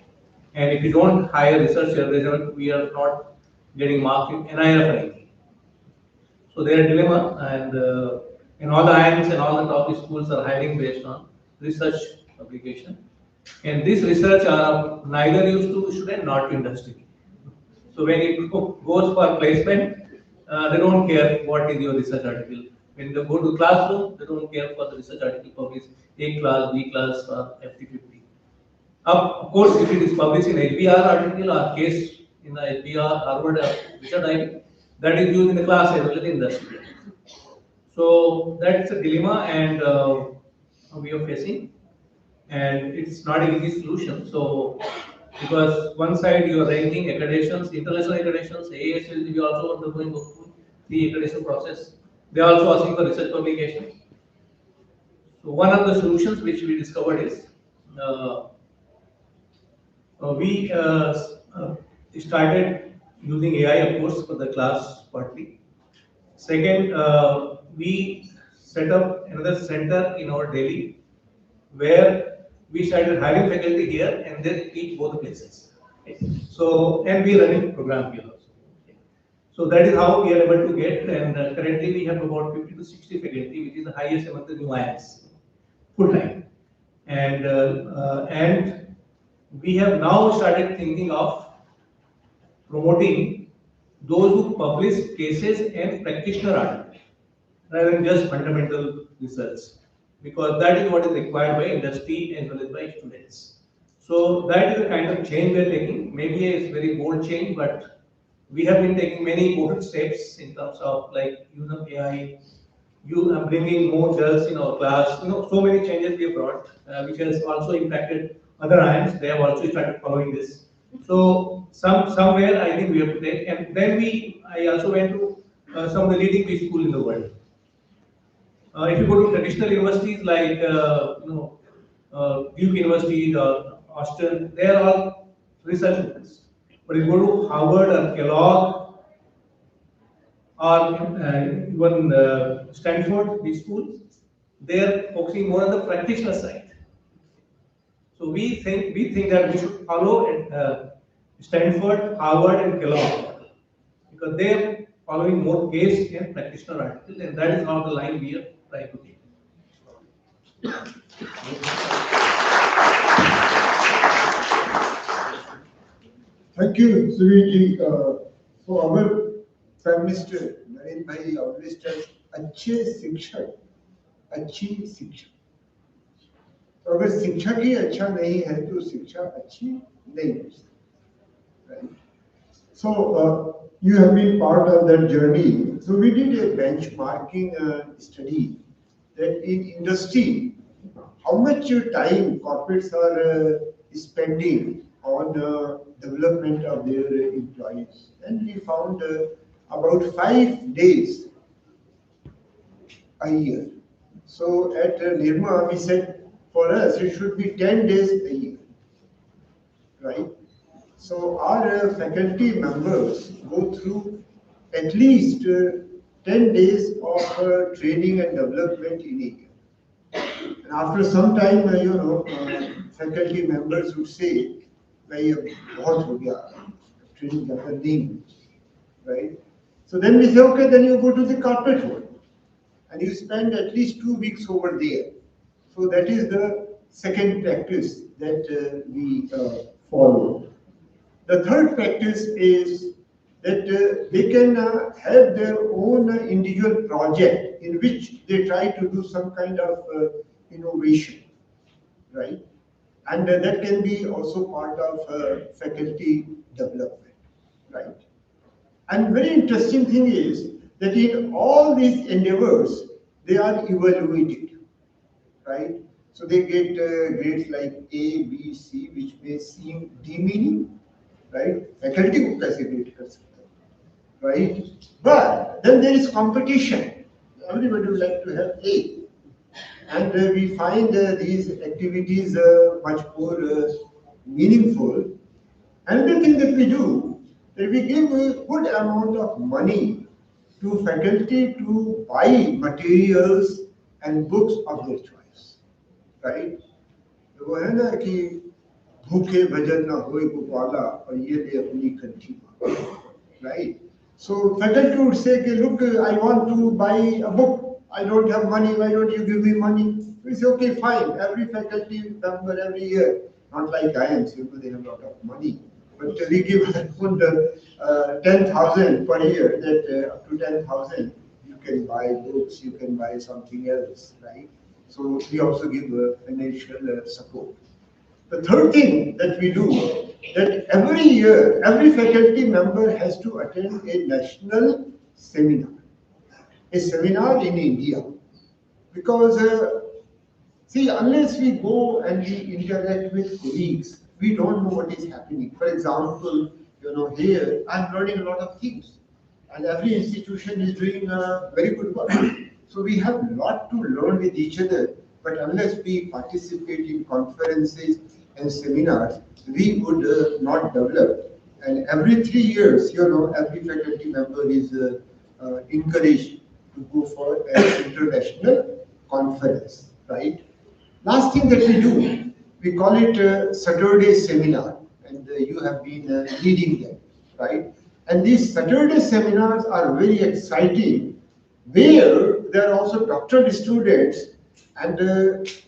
Speaker 11: And if you don't hire researchers, we are not getting marked in NIRF. So their dilemma, and all the IIMs and all the top schools are hiring based on research publication. And this research are neither used to student nor to industry. So when it goes for placement, they don't care what is your research article. When they go to classroom, they don't care for the research article published A class, B class, or FT50. Of course, if it is published in HBR article or case in the HBR Harvard research article, that is used in the class as well as in the industry. So that's a dilemma and we are facing, and it's not an easy solution. So because one side you are ranking accreditations, international accreditations, AAS is also undergoing the accreditation process. They are also asking for research publication. So one of the solutions which we discovered is we started using AI, of course, for the class partly. Second, we set up another center in our Delhi where we started hiring faculty here and then teach both the places. Okay. So, and we are running program here also. Okay. So that is how we are able to get, and currently we have about 50 to 60 faculty, which is the highest among the new IIMs, full time. And we have now started thinking of promoting those who publish cases and practitioner articles rather than just fundamental research, because that is what is required by industry as well as by students. So that is the kind of change we are taking. Maybe a very bold change, but we have been taking many important steps in terms of like use of AI, bringing more girls in our class. So many changes we have brought, which has also impacted other IIMs. They have also started following this. So somewhere I think we have to take, and then I also went to some of the leading B schools in the world. If you go to traditional universities like Duke University or Austin, they are all research students. But if you go to Harvard or Kellogg or even Stanford, these schools, they are focusing more on the practitioner side. So we think that we should follow Stanford, Harvard, and Kellogg because they are following more case and practitioner articles, and that is how the line we are trying to take.
Speaker 12: Thank you, Suviji. For our Prime Minister, Narendra Bhai always tells, अच्छे शिक्षक, अच्छी शिक्षा. तो अगर शिक्षक ही अच्छा नहीं है तो शिक्षा अच्छी नहीं हो सकती. Right? So you have been part of that journey. So we did a benchmarking study that in industry, how much time corporates are spending on development of their employees, and we found about 5 days a year. So at Nirma, we said for us it should be 10 days a year, right? So our faculty members go through at least 10 days of training and development in a year. And after some time, faculty members would say, "Bhai, ab bahut ho gaya, training zyada nahi hui," right? So then we say, okay, then you go to the corporate world and you spend at least 2 weeks over there. So that is the second practice that we follow. The third practice is that they can have their own individual project in which they try to do some kind of innovation, right? And that can be also part of faculty development, right? And very interesting thing is that in all these endeavors, they are evaluated, right? So they get grades like A, B, C, which may seem demeaning, right? Faculty को कैसे grade कर सकते हैं, right? But then there is competition. Everybody would like to have A. And we find these activities much more meaningful. Another thing that we do, that we give a good amount of money to faculty to buy materials and books of their choice, right? वो है ना कि भूखे भजन न होए गोपाला और ये ले अपनी कंठी, right? So faculty would say, look, I want to buy a book. I don't have money. Why don't you give me money? We say, okay, fine. Every faculty member every year, not like IIMs, they have a lot of money. But we give around 10,000 per year. That up to 10,000, you can buy books, you can buy something else, right? So we also give financial support. The third thing that we do, that every year, every faculty member has to attend a national seminar. A seminar in India, because see, unless we go and we interact with colleagues, we don't know what is happening. For example, here I'm learning a lot of things, and every institution is doing very good work. So we have a lot to learn with each other. but unless we participate in conferences and seminars, we would not develop. And every 3 years, every faculty member is encouraged to go for an international conference, right? Last thing that we do, we call it Saturday seminar, and you have been leading them, right? And these Saturday seminars are very exciting, where there are also doctoral students, and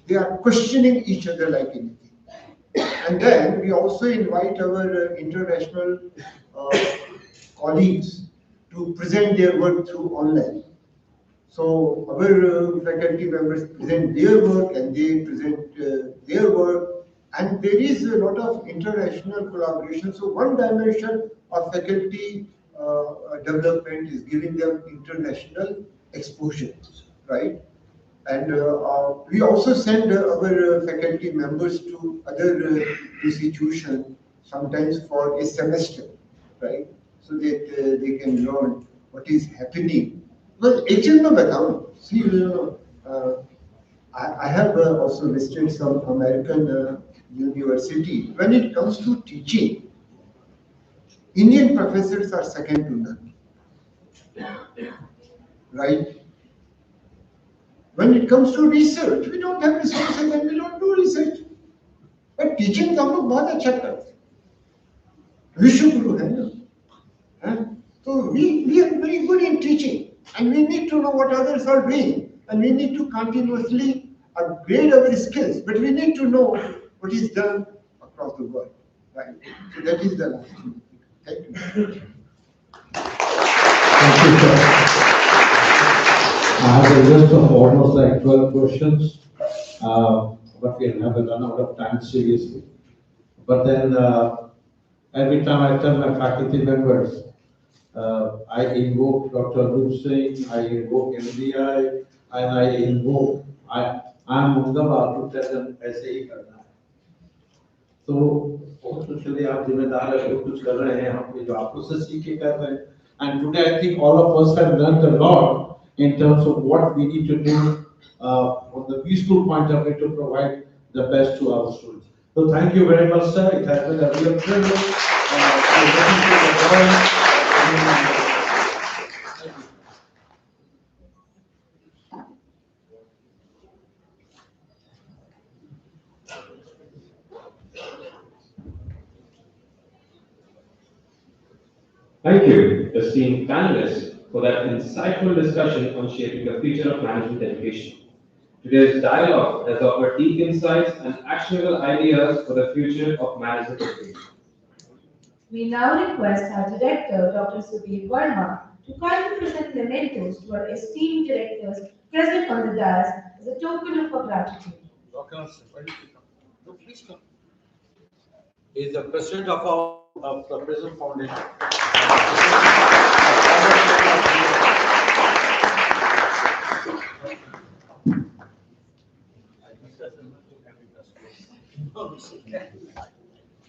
Speaker 12: they are questioning each other like anything. And then we also invite our international colleagues to present their work through online. So our faculty members present their work and they present their work, and there is a lot of international collaboration. So one dimension of faculty development is giving them international exposure, right? And we also send our faculty members to other institutions, sometimes for a semester, right? So that they can learn what is happening. Well, HM में बताऊं, see, I have also visited some American university. When it comes to teaching, Indian professors are second to none, right? When it comes to research, we don't have resources and we don't do research. But teaching तो हम लोग बहुत अच्छा करते हैं, विश्व गुरु है ना, so we are very good in teaching, and we need to know what others are doing, and we need to continuously upgrade our skills, but we need to know what is done across the world, right? So that is the last thing. Thank you.
Speaker 5: Thank you, sir. I have a list of almost like 12 questions, but we have run out of time seriously. But then every time I tell my faculty members, I invoke Dr. Anup Singh, I invoke MDI, and I invoke, I'm Mundaba to tell them ऐसे ही करना है. तो बहुत कुछ चलिए आप जिम्मेदार है, बहुत कुछ कर रहे हैं, हम जो आपको से सीख के कर रहे हैं. And today I think all of us have learned a lot in terms of what we need to do from the peaceful point of view to provide the best to our students. So thank you very much, sir. It has been a real privilege.
Speaker 1: Thank you, esteemed panelists, for that insightful discussion on shaping the future of management education. Today's dialogue has offered deep insights and actionable ideas for the future of management education.
Speaker 2: We now request our director, Dr. Subir Verma, to kindly present the mementos to our esteemed directors present on the dais as a token of our gratitude.
Speaker 4: Dr. No, please come. He is the president of the PRISM Foundation.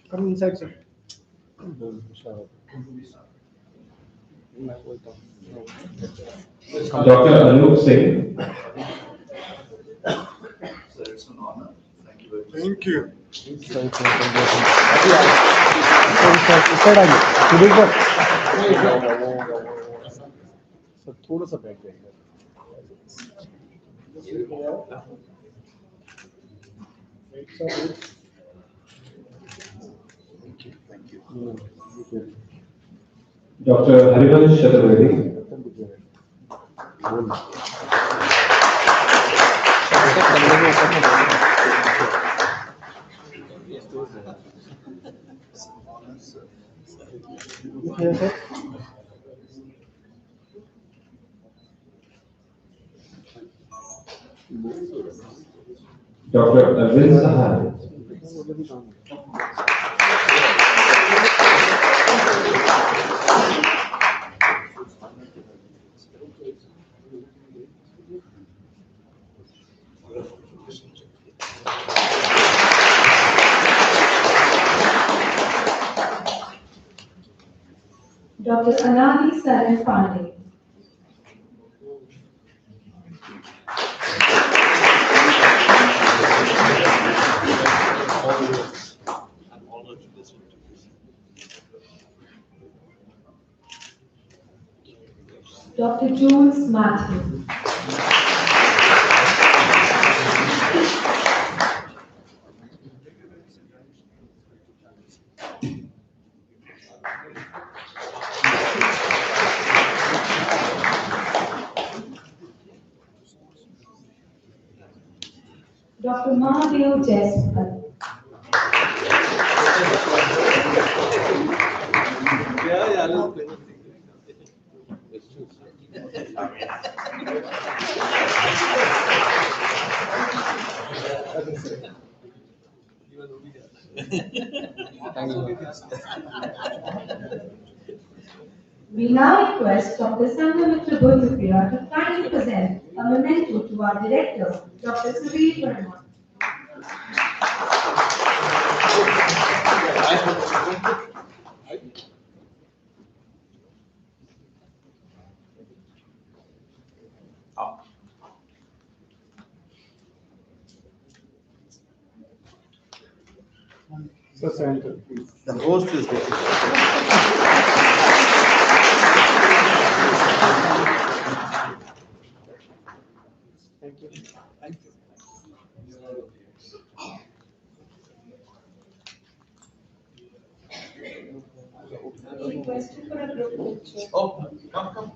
Speaker 3: Come inside, sir.
Speaker 1: Dr. Anup Singh.
Speaker 14: Sir, it's an honor. Thank you very much.
Speaker 3: Thank you. थोड़ा सा बैठ जाएगा.
Speaker 14: Thank you.
Speaker 1: Dr. Harivansh Chaturvedi. Dr. Arvind Sahai.
Speaker 2: Dr. Anadi Saran Pandey. Dr. Jules Matthew. Dr. Mahadev Jaiswal. We now request Dr. Sanghamitra Gurupia to kindly present a memento to our director, Dr. Sudhir Verma.
Speaker 3: So, center.
Speaker 14: The host is getting.
Speaker 3: Thank you. Thank you.
Speaker 6: Requested for a group picture.
Speaker 14: Oh, come.